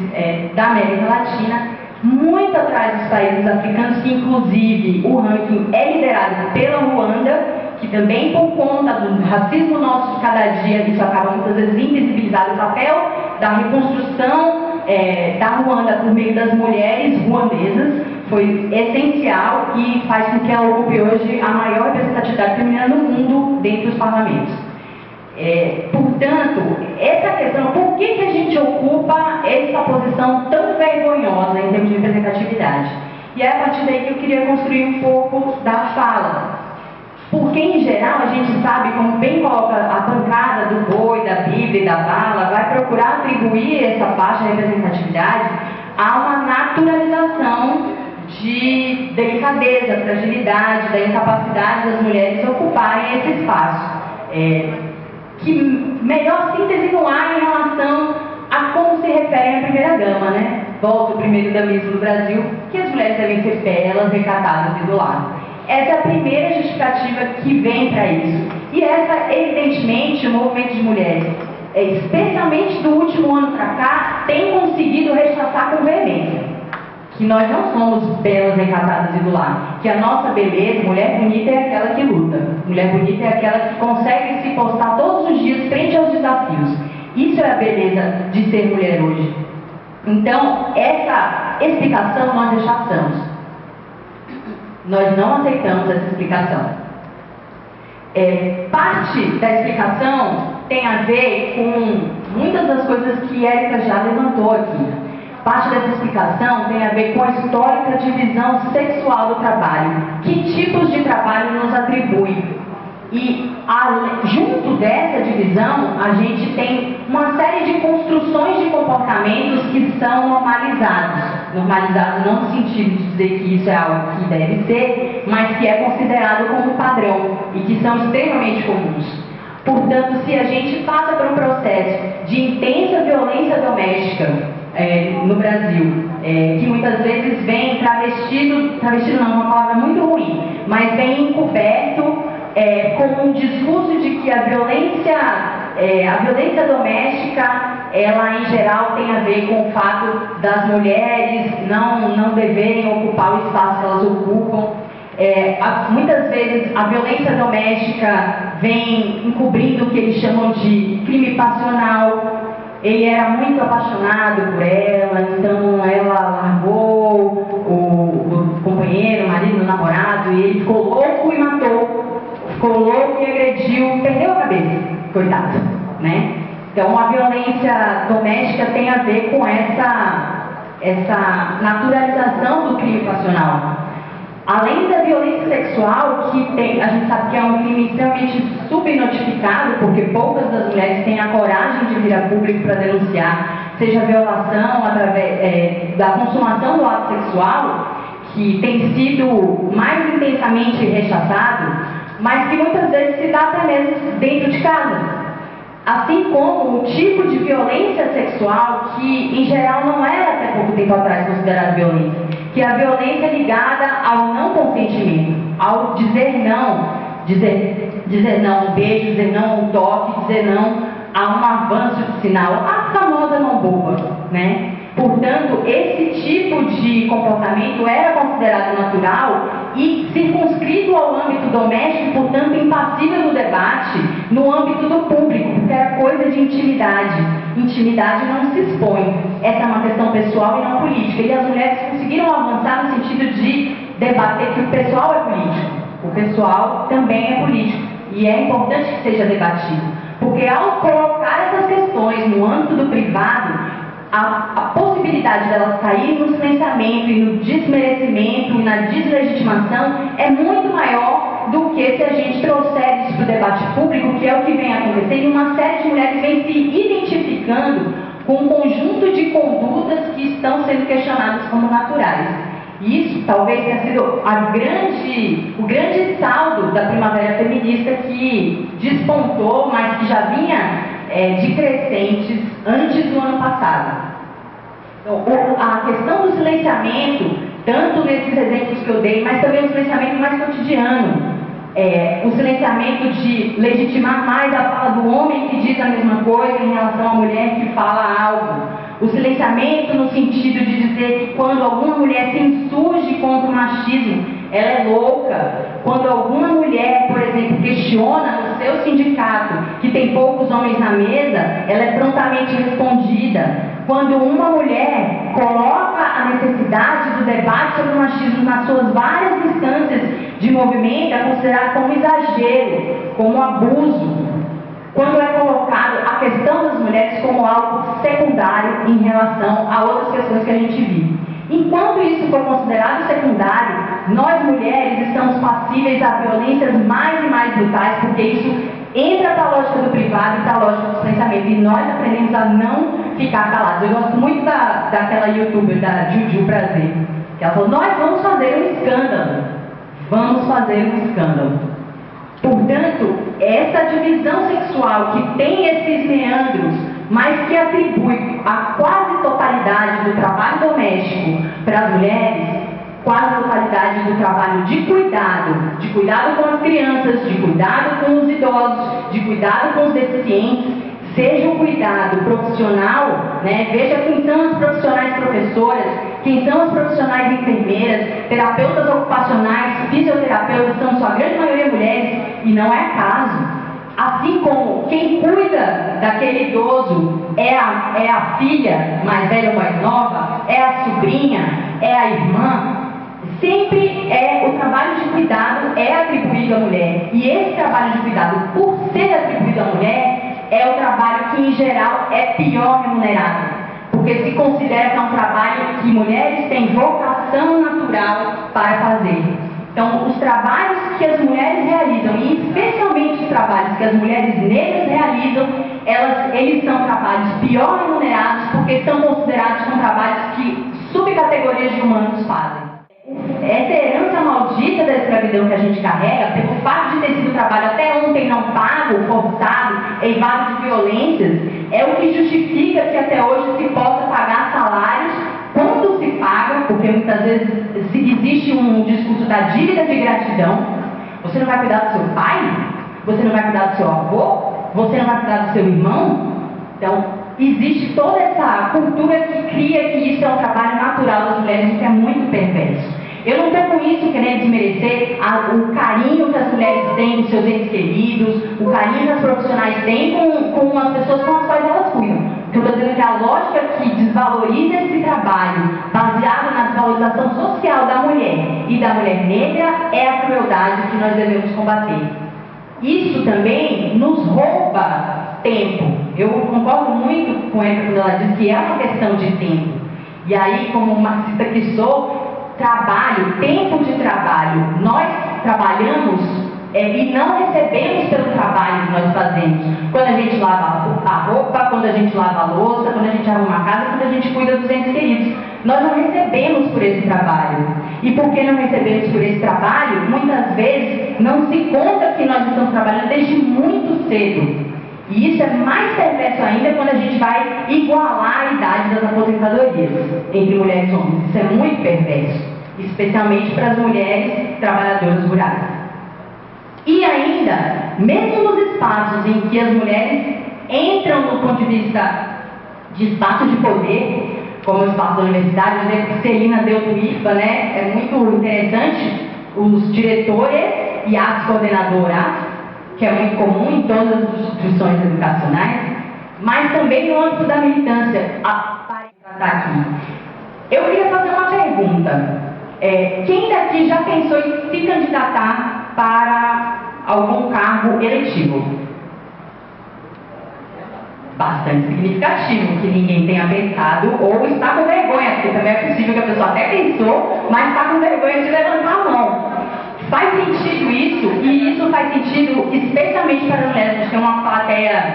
da América Latina, muito atrás dos países africanos, que inclusive o ranking é liderado pela Ruanda, que também por conta do racismo nosso de cada dia, isso acaba muitas vezes invisibilizado, o papel da reconstrução da Ruanda por meio das mulheres ruandesas foi essencial e faz com que ela ocupe hoje a maior representatividade feminina no mundo dentro dos parlamentos. Portanto, essa questão, por que a gente ocupa essa posição tão vergonhosa em termos de representatividade? E é a partir daí que eu queria construir um pouco da fala. Porque, em geral, a gente sabe, como bem coloca a bancada do boi, da Bíblia e da bala, vai procurar atribuir essa baixa representatividade a uma naturalização de delicadeza, fragilidade, da incapacidade das mulheres ocuparem esse espaço. Que melhor síntese não há em relação a como se referem à primeira-dama, né? Volta o primeiro-damismo do Brasil, que as mulheres devem ser belas, recatadas e do lar. Essa é a primeira justificativa que vem para isso. E essa, evidentemente, o movimento de mulheres, especialmente do último ano para cá, tem conseguido rechaçar com veemência. Que nós não somos belas, recatadas e do lar. Que a nossa beleza, mulher bonita, é aquela que luta. Mulher bonita é aquela que consegue se postar todos os dias frente aos desafios. Isso é a beleza de ser mulher hoje. Então, essa explicação nós rechaçamos. Nós não aceitamos essa explicação. Parte da explicação tem a ver com muitas das coisas que Érica já levantou aqui. Parte dessa explicação tem a ver com a histórica divisão sexual do trabalho. Que tipos de trabalho nos atribuem? E junto dessa divisão, a gente tem uma série de construções de comportamentos que são normalizados. Normalizados não no sentido de dizer que isso é algo que deve ser, mas que é considerado como padrão e que são extremamente comuns. Portanto, se a gente passa por um processo de intensa violência doméstica no Brasil, que muitas vezes vem travestido não, uma palavra muito ruim, mas vem encoberto com um discurso de que a violência doméstica, ela em geral tem a ver com o fato das mulheres não deverem ocupar o espaço que elas ocupam. Muitas vezes a violência doméstica vem encobrindo o que eles chamam de crime passional. Ele era muito apaixonado por ela, então ela largou o companheiro, o marido, o namorado, e ele ficou louco e matou. Ficou louco e agrediu, perdeu a cabeça, coitado, né? Então a violência doméstica tem a ver com essa naturalização do crime passional. Além da violência sexual, que a gente sabe que é um crime extremamente subnotificado, porque poucas das mulheres têm a coragem de vir a público para denunciar, seja a violação através da consumação do ato sexual, que tem sido mais intensamente rechaçado, mas que muitas vezes se dá até mesmo dentro de casa. Assim como o tipo de violência sexual que, em geral, não era até pouco tempo atrás considerada violência, que é a violência ligada ao não consentimento, ao dizer não a um beijo, dizer não a um toque, dizer não a um avanço de sinal, a famosa mão boba, né? Portanto, esse tipo de comportamento era considerado natural e circunscrito ao âmbito doméstico, portanto impassível no debate, no âmbito do público, porque era coisa de intimidade. Intimidade não se expõe. Essa é uma questão pessoal e não política. E as mulheres conseguiram avançar no sentido de debater que o pessoal é político. O pessoal também é político. E é importante que seja debatido. Porque ao colocar essas questões no âmbito do privado, a possibilidade delas caírem no silenciamento e no desmerecimento e na deslegitimação é muito maior do que se a gente trouxer isso para o debate público, que é o que vem acontecendo, e uma série de mulheres vem se identificando com um conjunto de condutas que estão sendo questionadas como naturais. E isso talvez tenha sido o grande saldo da primavera feminista, que despontou, mas que já vinha de crescentes antes do ano passado. Então, a questão do silenciamento, tanto nesses exemplos que eu dei, mas também o silenciamento mais cotidiano, o silenciamento de legitimar mais a fala do homem que diz a mesma coisa em relação à mulher que fala algo. O silenciamento no sentido de dizer que quando alguma mulher se insurge contra o machismo, ela é louca. Quando alguma mulher, por exemplo, questiona no seu sindicato que tem poucos homens na mesa, ela é prontamente respondida. Quando uma mulher coloca a necessidade do debate sobre o machismo nas suas várias instâncias de movimento é considerado como exagero, como abuso, quando é colocado a questão das mulheres como algo secundário em relação a outras questões que a gente vive. Enquanto isso for considerado secundário, nós mulheres estamos passíveis a violências mais e mais brutais, porque isso entra para a lógica do privado e para a lógica do silenciamento, e nós aprendemos a não ficar calados. Eu gosto muito daquela youtuber, da Juju Prazer, que ela falou: nós vamos fazer um escândalo. Vamos fazer um escândalo. Portanto, essa divisão sexual que tem esses meandros, mas que atribui a quase totalidade do trabalho doméstico para as mulheres, quase totalidade do trabalho de cuidado com as crianças, de cuidado com os idosos, de cuidado com os deficientes, seja o cuidado profissional, né? Veja quem são as profissionais professoras, quem são as profissionais enfermeiras, terapeutas ocupacionais, fisioterapeutas, são sua grande maioria mulheres, e não é acaso. Assim como quem cuida daquele idoso é a filha mais velha ou mais nova, é a sobrinha, é a irmã, sempre o trabalho de cuidado é atribuído à mulher. E esse trabalho de cuidado, por ser atribuído à mulher, é o trabalho que, em geral, é pior remunerado. Porque se considera que é um trabalho que mulheres têm vocação natural para fazer. Então, os trabalhos que as mulheres realizam, e especialmente os trabalhos que as mulheres negras realizam, eles são trabalhos pior remunerados, porque são considerados como trabalhos que subcategorias de humanos fazem. Essa herança maldita da escravidão que a gente carrega, pelo fato de ter sido trabalho até ontem não pago, forçado, eivado de violências, é o que justifica que até hoje se possa pagar salários quando se paga, porque muitas vezes existe um discurso da dívida de gratidão. Você não vai cuidar do seu pai? Você não vai cuidar do seu avô? Você não vai cuidar do seu irmão? Então, existe toda essa cultura que cria que isso é um trabalho natural das mulheres, que é muito perverso. Eu não estou com isso querendo desmerecer o carinho que as mulheres têm com seus entes queridos, o carinho que as profissionais têm com as pessoas com as quais elas cuidam. O que eu estou dizendo é que a lógica que desvaloriza esse trabalho, baseado na desvalorização social da mulher e da mulher negra, é a crueldade que nós devemos combater. Isso também nos rouba tempo. Eu concordo muito com ela quando ela diz que é uma questão de tempo. E aí, como marxista que sou, tempo de trabalho. Nós trabalhamos e não recebemos pelo trabalho que nós fazemos. Quando a gente lava a roupa, quando a gente lava a louça, quando a gente arruma a casa, quando a gente cuida dos entes queridos. Nós não recebemos por esse trabalho. E porque não recebemos por esse trabalho, muitas vezes não se conta que nós estamos trabalhando desde muito cedo. E isso é mais perverso ainda quando a gente vai igualar a idade das aposentadorias entre mulheres e homens. Isso é muito perverso, especialmente para as mulheres trabalhadoras rurais. E ainda, mesmo nos espaços em que as mulheres entram do ponto de vista de espaço de poder, como o espaço da universidade, o exemplo que Celina deu do IFBA, né? É muito interessante, os diretores e as coordenadoras, que é muito comum em todas as instituições educacionais, mas também no âmbito da militância. Aqui. Eu queria fazer uma pergunta. Quem daqui já pensou em se candidatar para algum cargo eletivo? Bastante significativo que ninguém tenha pensado ou está com vergonha, porque também é possível que a pessoa até pensou, mas está com vergonha de levantar a mão. Faz sentido isso, e isso faz sentido especialmente para as mulheres. A gente tem uma plateia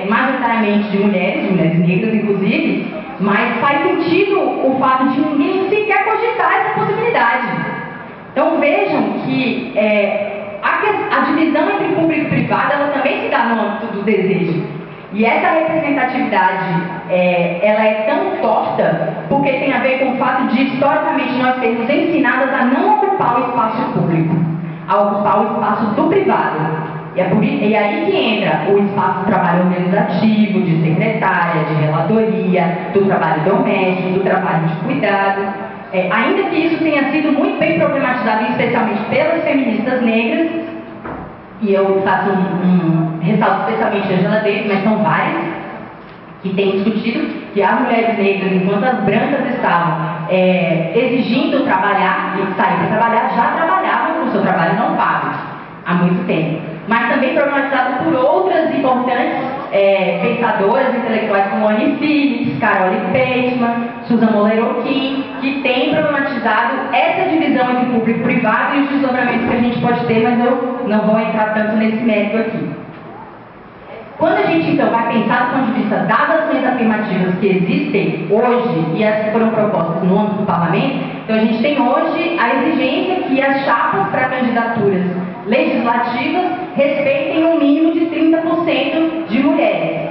majoritariamente de mulheres negras inclusive, mas faz sentido o fato de ninguém sequer cogitar essa possibilidade. Então vejam que a divisão entre público e privado, ela também se dá no âmbito do desejo. E essa representatividade, ela é tão torta porque tem a ver com o fato de, historicamente, nós termos ensinadas a não ocupar o espaço público, a ocupar o espaço do privado. E aí que entra o espaço do trabalho organizativo, de secretária, de relatoria, do trabalho doméstico, do trabalho de cuidado. Ainda que isso tenha sido muito bem problematizado, especialmente pelas feministas negras, e eu faço ressalto especialmente a Angela Davis, mas são várias. que tem discutido que as mulheres negras, enquanto as brancas estavam exigindo trabalhar e sair para trabalhar, já trabalhavam com o seu trabalho não pago há muito tempo. Mas também problematizado por outras importantes pensadoras intelectuais como Annie Phillips, Carole Pateman, Susan Moller-Okin, que têm problematizado essa divisão entre público e privado e os desdobramentos que a gente pode ter, mas eu não vou entrar tanto nesse mérito aqui. Quando a gente, então, vai pensar do ponto de vista das ações afirmativas que existem hoje e as que foram propostas no âmbito do parlamento, então a gente tem hoje a exigência que as chapas para candidaturas legislativas respeitem um mínimo de 30% de mulheres.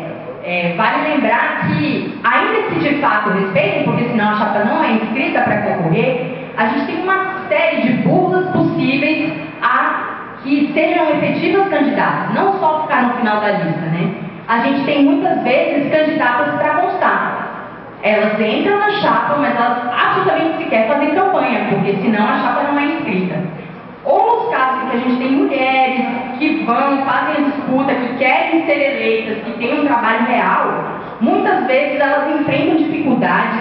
Vale lembrar que, ainda que de fato respeitem, porque senão a chapa não é inscrita para concorrer, a gente tem uma série de burlas possíveis a que sejam efetivas candidatas, não só ficar no final da lista, né? A gente tem muitas vezes candidatas para constar. Elas entram na chapa, mas elas absolutamente sequer fazem campanha, porque senão a chapa não é inscrita. Ou nos casos em que a gente tem mulheres que vão, fazem a disputa, que querem ser eleitas, que têm um trabalho real, muitas vezes elas enfrentam dificuldades,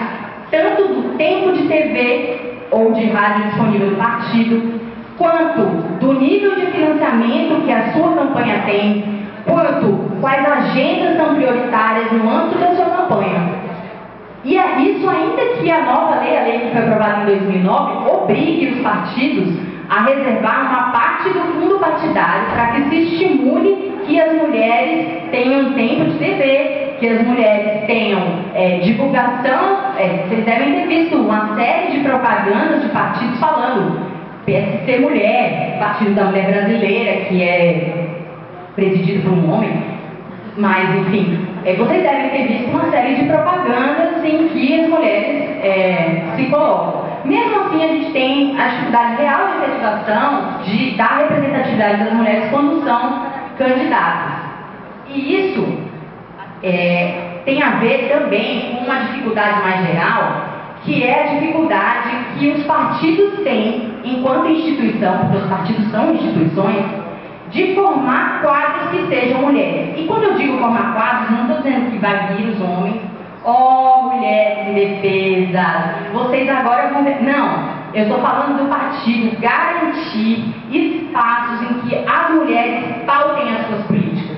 tanto do tempo de TV ou de rádio disponível do partido, quanto do nível de financiamento que a sua campanha tem, quanto quais agendas são prioritárias no âmbito da sua campanha. E é isso ainda que a nova lei, a lei que foi aprovada em 2009, obrigue os partidos a reservar uma parte do fundo partidário para que se estimule que as mulheres tenham tempo de TV, que as mulheres tenham divulgação. Vocês devem ter visto uma série de propagandas de partidos falando PSC Mulher, Partido da Mulher Brasileira, que é presidido por um homem, mas enfim, vocês devem ter visto uma série de propagandas em que as mulheres se colocam. Mesmo assim, a gente tem a dificuldade real de efetivação da representatividade das mulheres quando são candidatas. E isso tem a ver também com uma dificuldade mais geral, que é a dificuldade que os partidos têm, enquanto instituição, porque os partidos são instituições, de formar quadros que sejam mulheres. E quando eu digo formar quadros, não estou dizendo que vai vir os homens, mulheres indefesas, vocês agora vão ver. Não, eu estou falando do partido garantir espaços em que as mulheres pautem as suas políticas.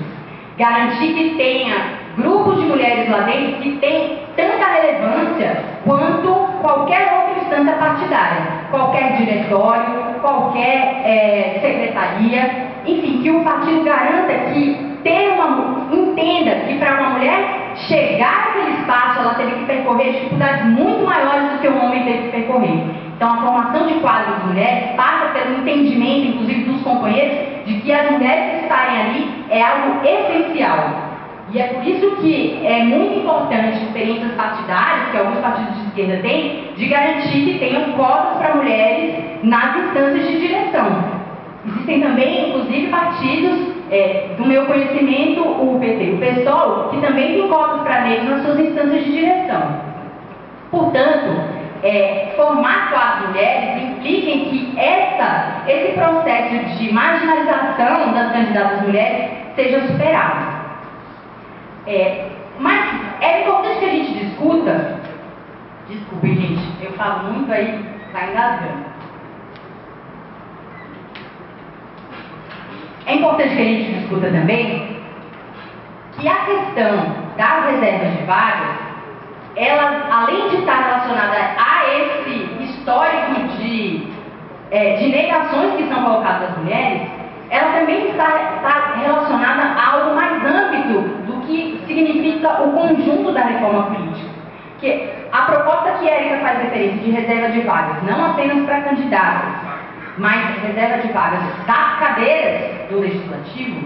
Garantir que tenha grupos de mulheres lá dentro que têm tanta relevância quanto qualquer outra instância partidária, qualquer diretório, qualquer secretaria, enfim, que o partido garanta que entenda que para uma mulher chegar àquele espaço ela teve que percorrer dificuldades muito maiores do que o homem teve que percorrer. Então a formação de quadros de mulheres passa pelo entendimento, inclusive dos companheiros, de que as mulheres estarem ali é algo essencial. E é por isso que é muito importante experiências partidárias, que alguns partidos de esquerda têm, de garantir que tenham cotas para mulheres nas instâncias de direção. Existem também, inclusive, partidos, do meu conhecimento, o PT e o PSOL, que também têm cotas para negros nas suas instâncias de direção. Portanto, formar quadros mulheres implica em que esse processo de marginalização das candidatas mulheres seja superado. Mas é importante que a gente discuta. Desculpe, gente, eu falo muito aí, tá engasgando. É importante que a gente discuta também que a questão das reservas de vagas, ela, além de estar relacionada a esse histórico de negações que são colocadas às mulheres, ela também está relacionada a algo mais âmbito do que significa o conjunto da reforma política. Que a proposta que a Érica faz referência de reserva de vagas, não apenas para candidatos, mas reserva de vagas das cadeiras do Legislativo,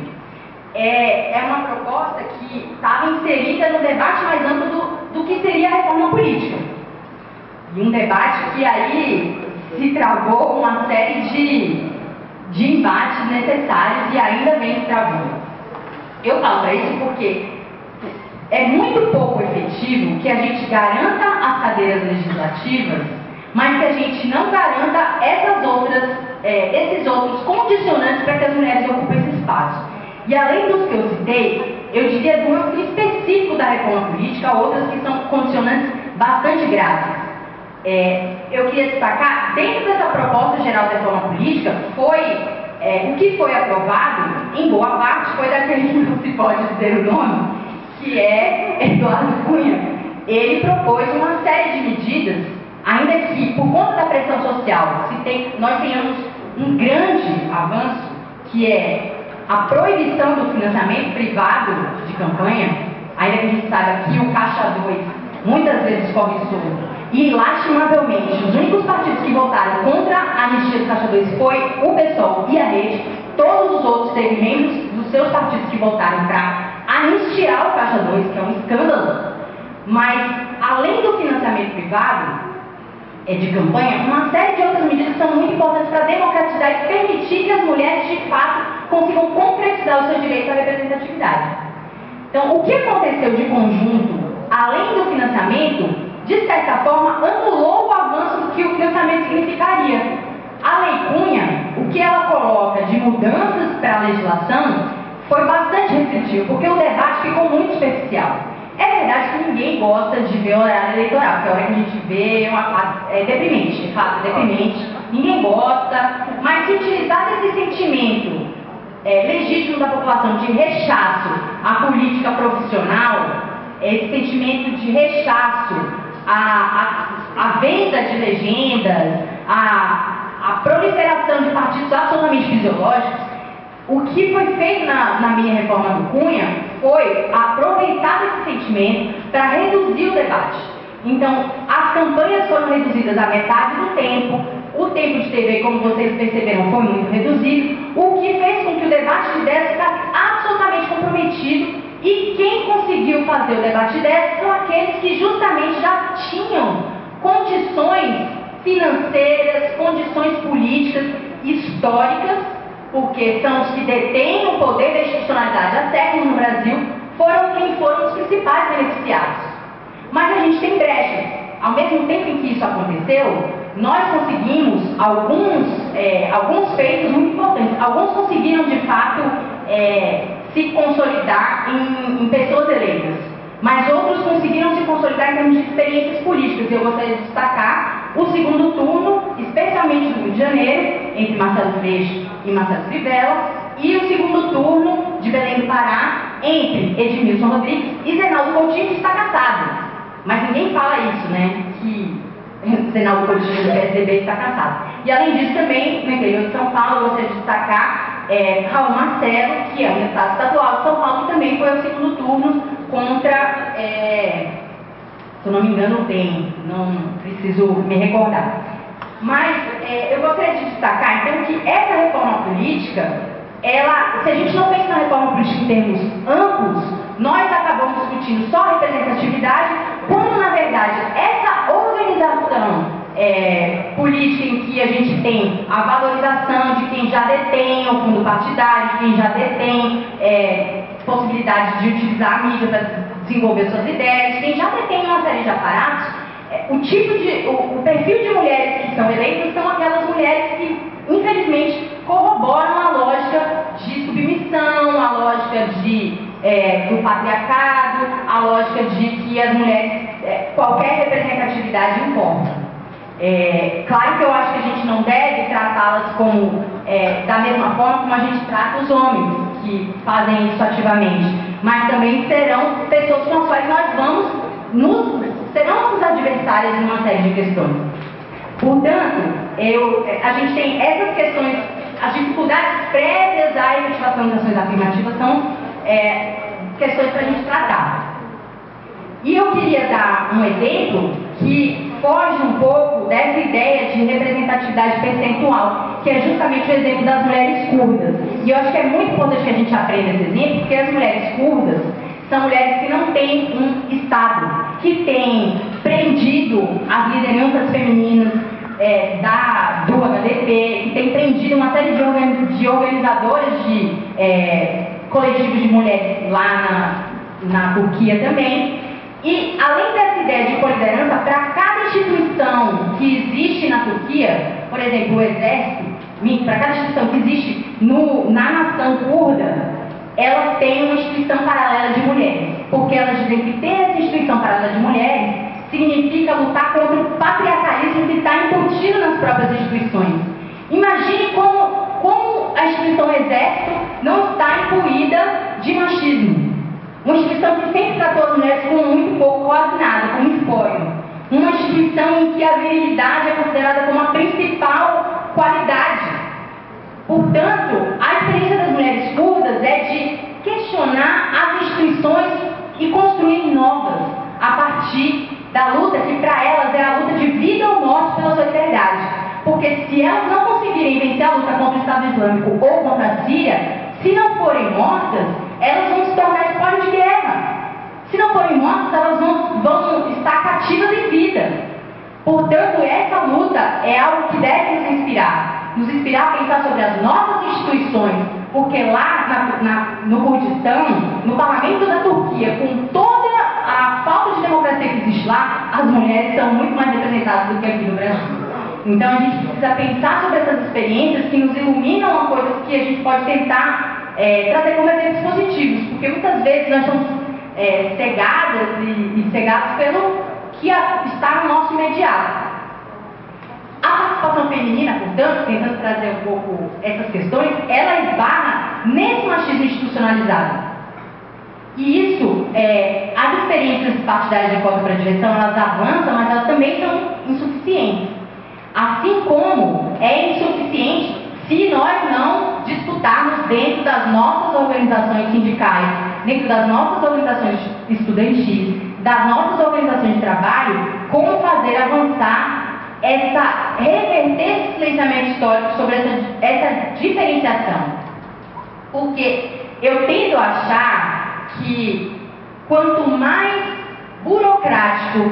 é uma proposta que estava inserida no debate mais amplo do que seria a reforma política. E um debate que aí se travou uma série de embates necessários e ainda vem se travando. Eu falo para isso porque é muito pouco efetivo que a gente garanta as cadeiras legislativas, mas que a gente não garanta esses outros condicionantes para que as mulheres ocupem esse espaço. E além dos que eu citei, eu diria do âmbito específico da reforma política, política, outras que são condicionantes bastante graves. Eu queria destacar, dentro dessa proposta geral de reforma política, o que foi aprovado, em boa parte, foi daquele que não se pode dizer o nome, que é Eduardo Cunha. Ele propôs uma série de medidas, ainda que, por conta da pressão social, nós tenhamos um grande avanço, que é a proibição do financiamento privado de campanha, ainda que a gente saiba que o Caixa 2 muitas vezes corre solto. E, lastimavelmente, os únicos partidos que votaram contra a anistia do Caixa 2 foi o PSOL e a Rede. Todos os outros teve membros dos seus partidos que votaram para anistiar o Caixa 2, que é um escândalo. Mas, além do financiamento privado de campanha, uma série de outras medidas são muito importantes para democratizar e permitir que as mulheres, de fato, consigam concretizar o seu direito à representatividade. Então, o que aconteceu de conjunto, além do financiamento, de certa forma, anulou o avanço do que o financiamento significaria. A Lei Cunha, o que ela coloca de mudanças para a legislação, foi bastante restritivo, porque o debate ficou muito superficial. É verdade que ninguém gosta de ver o horário eleitoral, porque a hora que a gente vê é deprimente, de fato, é deprimente. Ninguém gosta, mas se utilizar desse sentimento legítimo da população de rechaço à política profissional, esse sentimento de rechaço à venda de legendas, à proliferação de partidos absolutamente fisiológicos, o que foi feito na minha reforma do Cunha foi aproveitar esse sentimento para reduzir o debate. Então, as campanhas foram reduzidas à metade do tempo, o tempo de TV, como vocês perceberam, foi muito reduzido, o que fez com que o debate de ideias ficasse absolutamente comprometido. E quem conseguiu fazer o debate de ideias são aqueles que justamente já tinham condições financeiras, condições políticas, históricas, porque são os que detêm o poder da institucionalidade há séculos no Brasil, quem foram os principais beneficiados. Mas a gente tem brechas. Ao mesmo tempo em que isso aconteceu, nós conseguimos alguns feitos muito importantes. Alguns conseguiram, de fato, se consolidar em pessoas eleitas, mas outros conseguiram se consolidar em termos de experiências políticas. Eu gostaria de destacar o segundo turno, especialmente no Rio de Janeiro, entre Marcelo Freixo e Marcelo Crivella, e o segundo turno de Belém do Pará, entre Edmilson Rodrigues e Zenaldo Coutinho, que está casado. Mas ninguém fala isso, né? Que Zenaldo Coutinho do PSDB está casado. E além disso, também, no interior de São Paulo, eu gostaria de destacar Raul Marcelo, que é um deputado estadual de São Paulo, que também foi ao segundo turno contra, se eu não me engano, o DEM, não preciso me recordar. Mas eu gostaria de destacar, então, que essa reforma política, se a gente não pensa na reforma política em termos amplos, nós acabamos discutindo só a representatividade, quando, na verdade, essa organização política em que a gente tem a valorização de quem já detém o fundo partidário, de quem já detém possibilidade de utilizar a mídia para desenvolver suas ideias, de quem já detém uma série de aparatos, o perfil de mulheres que são eleitas são aquelas mulheres que, infelizmente, corroboram a lógica de submissão, a lógica do patriarcado, a lógica de que as mulheres, qualquer representatividade importa. Claro que eu acho que a gente não deve tratá-las como da mesma forma como a gente trata os homens que fazem isso ativamente, mas também serão pessoas com as quais nós serão adversárias em uma série de questões. Portanto, a gente tem essas questões, as dificuldades prévias à efetivação das ações afirmativas são questões para a gente tratar. E eu queria dar um exemplo que foge um pouco dessa ideia de representatividade percentual, que é justamente o exemplo das mulheres curdas. E eu acho que é muito importante que a gente aprenda esse exemplo, porque as mulheres curdas são mulheres que não têm um Estado, que têm prendido as lideranças femininas do HDP, que têm prendido uma série de organizadoras de coletivos de mulheres lá na Turquia também. E, além dessa ideia de coliderança, para cada instituição que existe na Turquia, por exemplo, o Exército, para cada instituição que existe na nação curda, elas têm uma instituição paralela de mulheres, porque elas dizem que ter essa instituição a lutar contra o patriarcalismo que está embutido nas próprias instituições. Imagine como a instituição Exército não está imbuída de machismo. Uma instituição que sempre tratou as mulheres com muito pouco, quase nada, como espólio. Uma instituição em que a virilidade é considerada como a principal qualidade. Portanto, a experiência das mulheres curdas é de questionar as instituições e construir novas a partir da luta que para elas é a luta de vida ou morte pela sua liberdade. Porque se elas não conseguirem vencer a luta contra o Estado Islâmico ou contra a Síria, se não forem mortas, elas vão se tornar espólio de guerra. Se não forem mortas, elas vão estar cativas em vida. Portanto, essa luta é algo que deve nos inspirar a pensar sobre as nossas instituições, porque lá no Kurdistão, no parlamento da Turquia, com toda a falta de democracia que existe lá, as mulheres são muito mais representadas do que aqui no Brasil. Então a gente precisa pensar sobre essas experiências que nos iluminam a coisas que a gente pode tentar trazer como exemplos positivos, porque muitas vezes nós somos cegadas e cegados pelo que está no nosso imediato. A participação feminina, portanto, tentando trazer um pouco essas questões, ela esbarra nesse machismo institucionalizado. E isso, as experiências partidárias de cota para a direção, elas avançam, mas elas também são insuficientes. Assim como é insuficiente se nós não disputarmos dentro das nossas organizações sindicais, dentro das nossas organizações estudantis, das nossas organizações de trabalho, como fazer avançar reverter esse silenciamento histórico sobre essa diferenciação. Porque eu tendo a achar que quanto mais burocrático,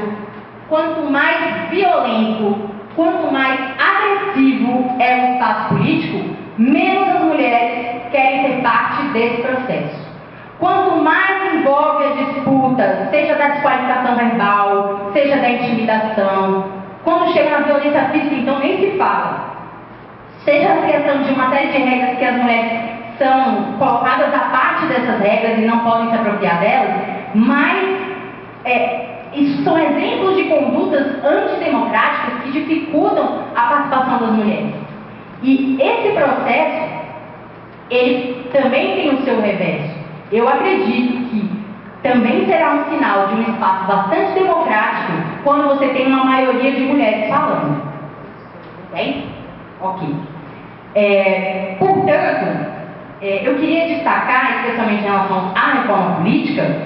quanto mais violento, quanto mais agressivo é o espaço político, menos as mulheres querem ser parte desse processo. Quanto mais envolve a disputa, seja da desqualificação verbal, seja da intimidação, quando chega na violência física, então nem se fala. Seja a criação de uma série de regras que as mulheres são colocadas à parte dessas regras e não podem se apropriar delas, mas isso são exemplos de condutas antidemocráticas que dificultam a participação das mulheres. E esse processo, ele também tem o seu reverso. Eu acredito que também será um sinal de um espaço bastante democrático quando você tem uma maioria de mulheres falando. Ok? Ok. Portanto, eu queria destacar, especialmente em relação à reforma política,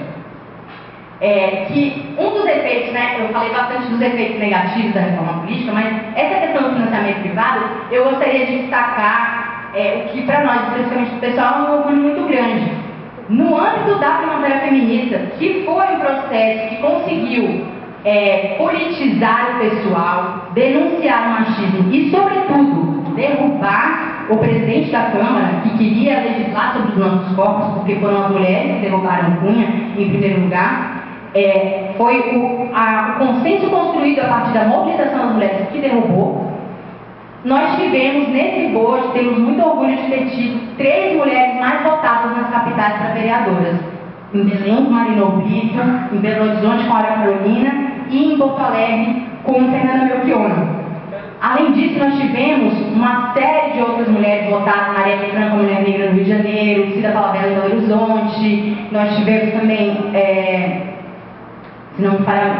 que um dos efeitos, eu falei bastante dos efeitos negativos da reforma política, mas essa questão do financiamento privado, eu gostaria de destacar o que para nós, especialmente do pessoal, é um orgulho muito grande. No âmbito da Primavera Feminista, que foi um processo que conseguiu politizar o pessoal, denunciar o machismo e, sobretudo, derrubar o presidente da Câmara, que queria legislar sobre os nossos corpos, porque foram as mulheres que derrubaram Cunha, em primeiro lugar, foi o consenso construído a partir da mobilização das mulheres que derrubou. Nós tivemos, nesse bojo, temos muito orgulho de ter tido 3 mulheres mais votadas nas capitais para vereadoras. Em Belém, com Marina Brito, em Belo Horizonte, com a Ara Carolina, e em Porto Alegre, com Fernanda Melchiona. Além disso, nós tivemos uma série de outras mulheres votadas, Maria Franca, Mulher Negra no Rio de Janeiro, Cida Falabella em Belo Horizonte. Nós tivemos também, se não me falha,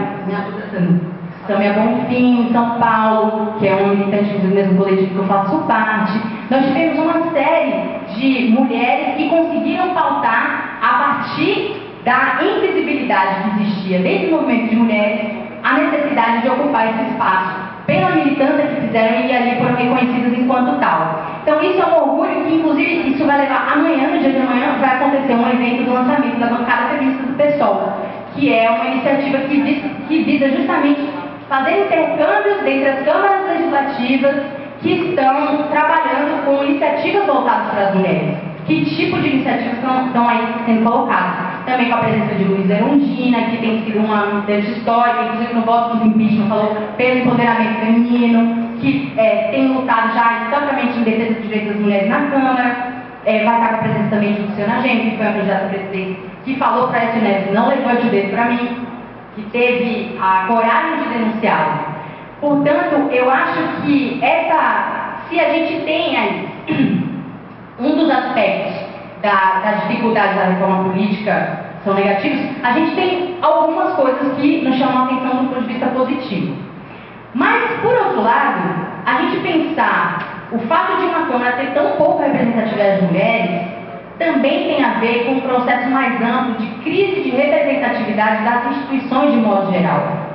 Samia Bonfim, em São Paulo, que é uma militante do mesmo coletivo que eu faço parte. Nós tivemos uma série de mulheres que conseguiram pautar, a partir da invisibilidade que existia dentro do movimento de mulheres, a necessidade de ocupar esse espaço, pela militância que fizeram e ali foram reconhecidas enquanto tal. Então isso é um orgulho que, inclusive, isso vai levar amanhã, no dia de amanhã, vai acontecer um evento do lançamento da bancada feminista do PSOL, que é uma iniciativa que visa justamente fazer intercâmbios entre as câmaras legislativas que estão trabalhando com iniciativas voltadas para as mulheres. Que tipo de iniciativas estão aí sendo colocadas? Também com a presença de Luísa Erundina, que tem sido uma militante histórica, inclusive no voto do impeachment falou pelo empoderamento feminino, que tem lutado já historicamente em defesa dos direitos das mulheres na Câmara. Vai estar com a presença também de Luciana Genro, que foi a candidata a presidente, que falou para a Neves, não levante o dedo para mim. que teve a coragem de denunciá-lo. Portanto, eu acho que se a gente tem aí um dos aspectos das dificuldades da reforma política são negativos, a gente tem algumas coisas que nos chamam a atenção do ponto de vista positivo. Mas, por outro lado, a gente pensar o fato de uma Câmara ter tão pouca representatividade de mulheres também tem a ver com um processo mais amplo de crise de representatividade das instituições de modo geral.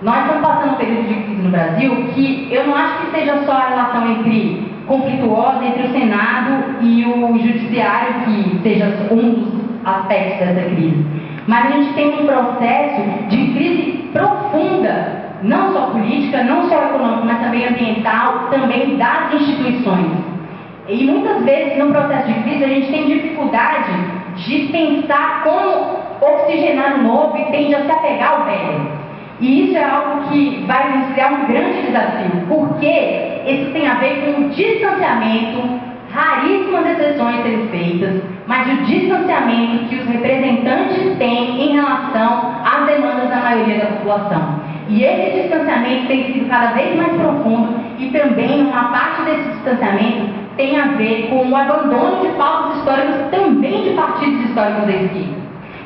Nós estamos passando um período de crise no Brasil que eu não acho que seja só a relação conflituosa entre o Senado e o Judiciário que seja um dos aspectos dessa crise. Mas a gente tem um processo de crise profunda, não só política, não só econômica, mas também ambiental, também das instituições. E muitas vezes no processo de crise a gente tem dificuldade de pensar como oxigenar o novo e tende a se apegar ao velho. E isso é algo que vai nos criar um grande desafio, porque isso tem a ver com o distanciamento, raríssimas exceções sendo feitas, mas o distanciamento que os representantes têm em relação às demandas da maioria da população. E esse distanciamento tem sido cada vez mais profundo e também uma parte desse distanciamento tem a ver com o abandono de pautas históricas também de partidos históricos da esquerda.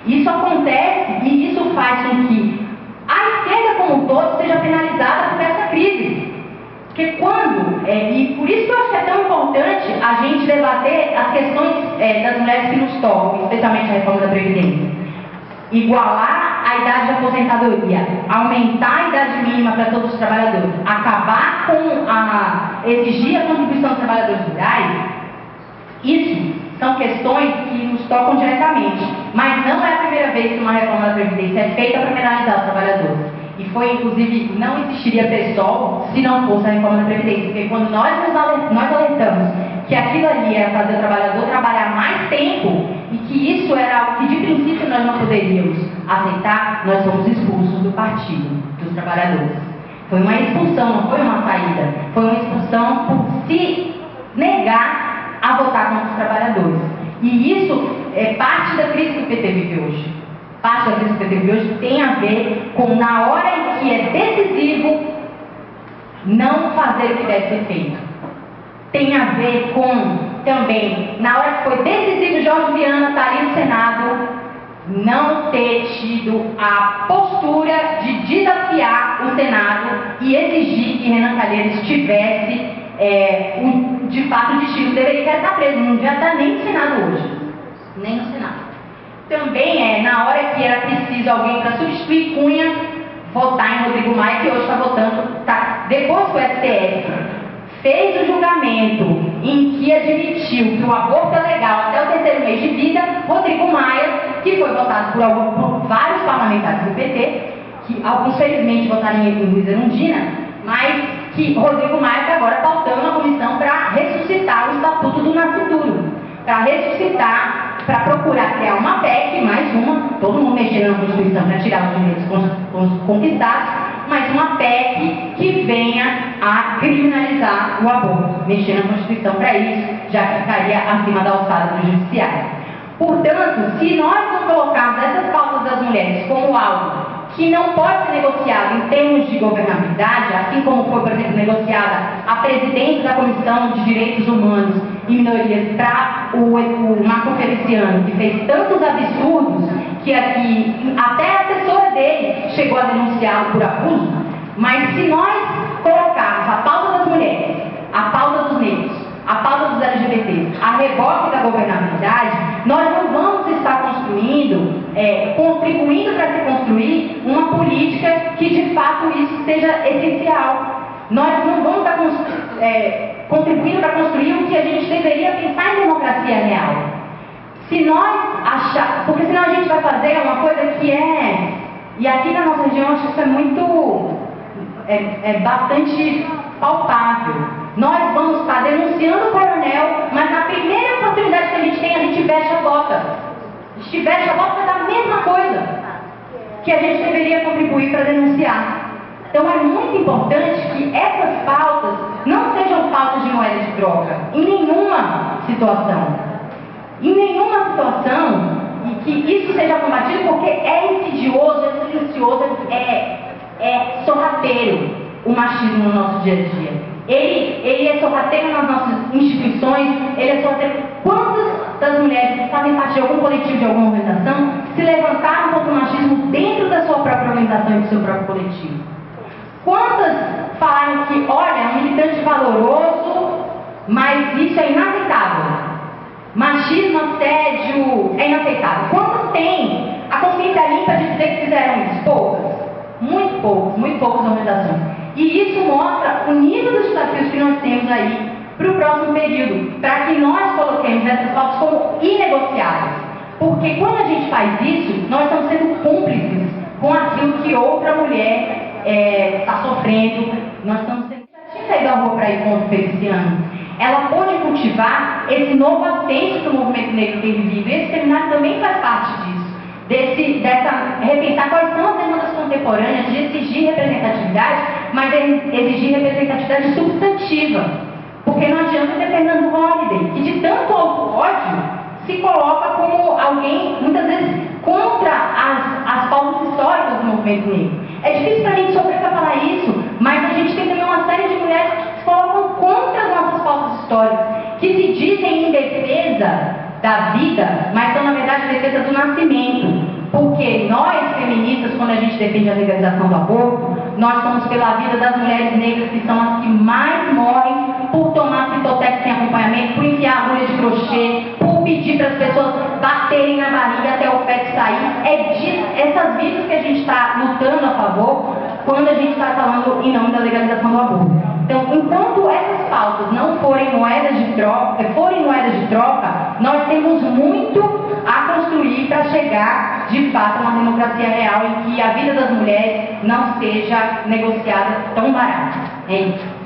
Isso acontece e isso faz com que a esquerda como um todo seja penalizada por essa crise. Porque e por isso que eu acho que é tão importante a gente debater as questões das mulheres que nos tocam, especialmente a reforma da Previdência. Igualar a idade de aposentadoria, aumentar a idade mínima para todos os trabalhadores, acabar com exigir a contribuição dos trabalhadores rurais, isso são questões que nos tocam diretamente. Mas não é a primeira vez que uma reforma da Previdência é feita para penalizar os trabalhadores. E foi, inclusive, não existiria PSOL se não fosse a reforma da Previdência. Porque quando nós alertamos que aquilo ali era fazer o trabalhador trabalhar mais tempo e que isso era algo que de princípio nós não poderíamos aceitar, nós fomos expulsos do partido dos trabalhadores. Foi uma expulsão, não foi uma saída. Foi uma expulsão por se negar a votar contra os trabalhadores. E isso é parte da crise que o PT vive hoje. Parte da crise que o PT vive hoje tem a ver com, na hora em que é decisivo, não fazer o que deve ser feito. Tem a ver com, também, na hora que foi decisivo Jorge Viana estar ali no Senado, não ter tido a postura de desafiar o Senado e exigir que Renan Calheiros tivesse de fato o destino que deveria estar preso. Não devia estar nem no Senado hoje, nem no Senado. Também na hora que era preciso alguém para substituir Cunha, votar em Rodrigo Maia, que hoje está votando, depois que o STF fez o julgamento em que admitiu que o aborto é legal até o 3º mês de vida, Rodrigo Maia, que foi votado por vários parlamentares do PT, que alguns felizmente votaram em Luiz Erundina, mas que Rodrigo Maia está agora pautando uma comissão para ressuscitar o Estatuto do Nascituro, para ressuscitar, para procurar criar uma PEC, mais uma, todo mundo mexendo na Constituição para tirar os direitos conquistados, mas uma PEC que venha a criminalizar o aborto, mexendo na Constituição para isso, já que ficaria acima da alçada do Judiciário. Portanto, se nós não colocarmos essas pautas das mulheres como algo que não pode ser negociado em termos de governabilidade, assim como foi, por exemplo, negociada a presidência da Comissão de Direitos Humanos e Minorias para o Marco Feliciano, que fez tantos absurdos que aqui até a assessora dele chegou a denunciá-lo por abuso. Mas se nós colocarmos a pauta das mulheres, a pauta dos negros, a pauta dos LGBTs, a reboque da governabilidade, nós não vamos estar contribuindo para se construir uma política que de fato isso seja essencial. Nós não vamos estar contribuindo para construir o que a gente deveria pensar em democracia real. Se nós porque senão a gente vai fazer uma coisa que e aqui na nossa região acho que isso é muito, bastante palpável. Nós vamos estar denunciando o coronel, mas na primeira oportunidade que a gente veste a bota. A gente veste a bota para dar a mesma coisa que a gente deveria contribuir para denunciar. Então é muito importante que essas pautas não sejam pautas de moeda de troca, em nenhuma situação. Em nenhuma situação, e que isso seja combatido porque é insidioso, é silencioso, machismo no nosso dia a dia. Ele é sorrateiro nas nossas instituições, ele é sorrateiro. Quantas das mulheres que fazem parte de algum coletivo, de alguma organização, se levantaram contra o machismo dentro da sua própria organização e do seu próprio coletivo? Quantas falaram que, olha, é um militante valoroso, mas isso é inaceitável? Machismo, assédio, é inaceitável. Quantas têm a consciência limpa de dizer que fizeram isso? Poucas. Muito poucas organizações. E isso mostra o nível dos desafios que nós temos aí para o próximo período, para que nós coloquemos essas pautas como inegociáveis. Porque quando a gente faz isso, nós estamos sendo cúmplices com aquilo que outra mulher está sofrendo. Nós estamos sendo... Já tinha saído da rua para ir contra o Feliciano. Ela pôde cultivar esse novo ascenso que o movimento negro tem vivido. Esse seminário também faz parte disso. Repensar quais são as demandas contemporâneas de exigir representatividade, mas exigir representatividade substantiva. Porque não adianta ter Fernando Holliday, que de tanto ódio se coloca como alguém, muitas vezes, contra as pautas históricas do movimento negro. É difícil para a gente sofrer para falar isso, mas a gente tem também uma série de mulheres que se colocam contra as nossas pautas históricas, que se dizem em defesa da vida, mas são na verdade em defesa do nascimento. Porque nós, feministas, quando a gente defende a legalização do aborto, nós somos pela vida das mulheres negras, que são as que mais morrem por tomar citotex sem acompanhamento, por enfiar agulha de crochê, por pedir para as pessoas baterem na barriga até o feto sair. Essas vidas que a gente está lutando a favor quando a gente está falando em nome da legalização do aborto. Então, enquanto essas pautas não forem moedas de troca, nós temos muito a construir para chegar, de fato, a uma democracia real em que a vida das mulheres não seja negociada tão barata. É isso.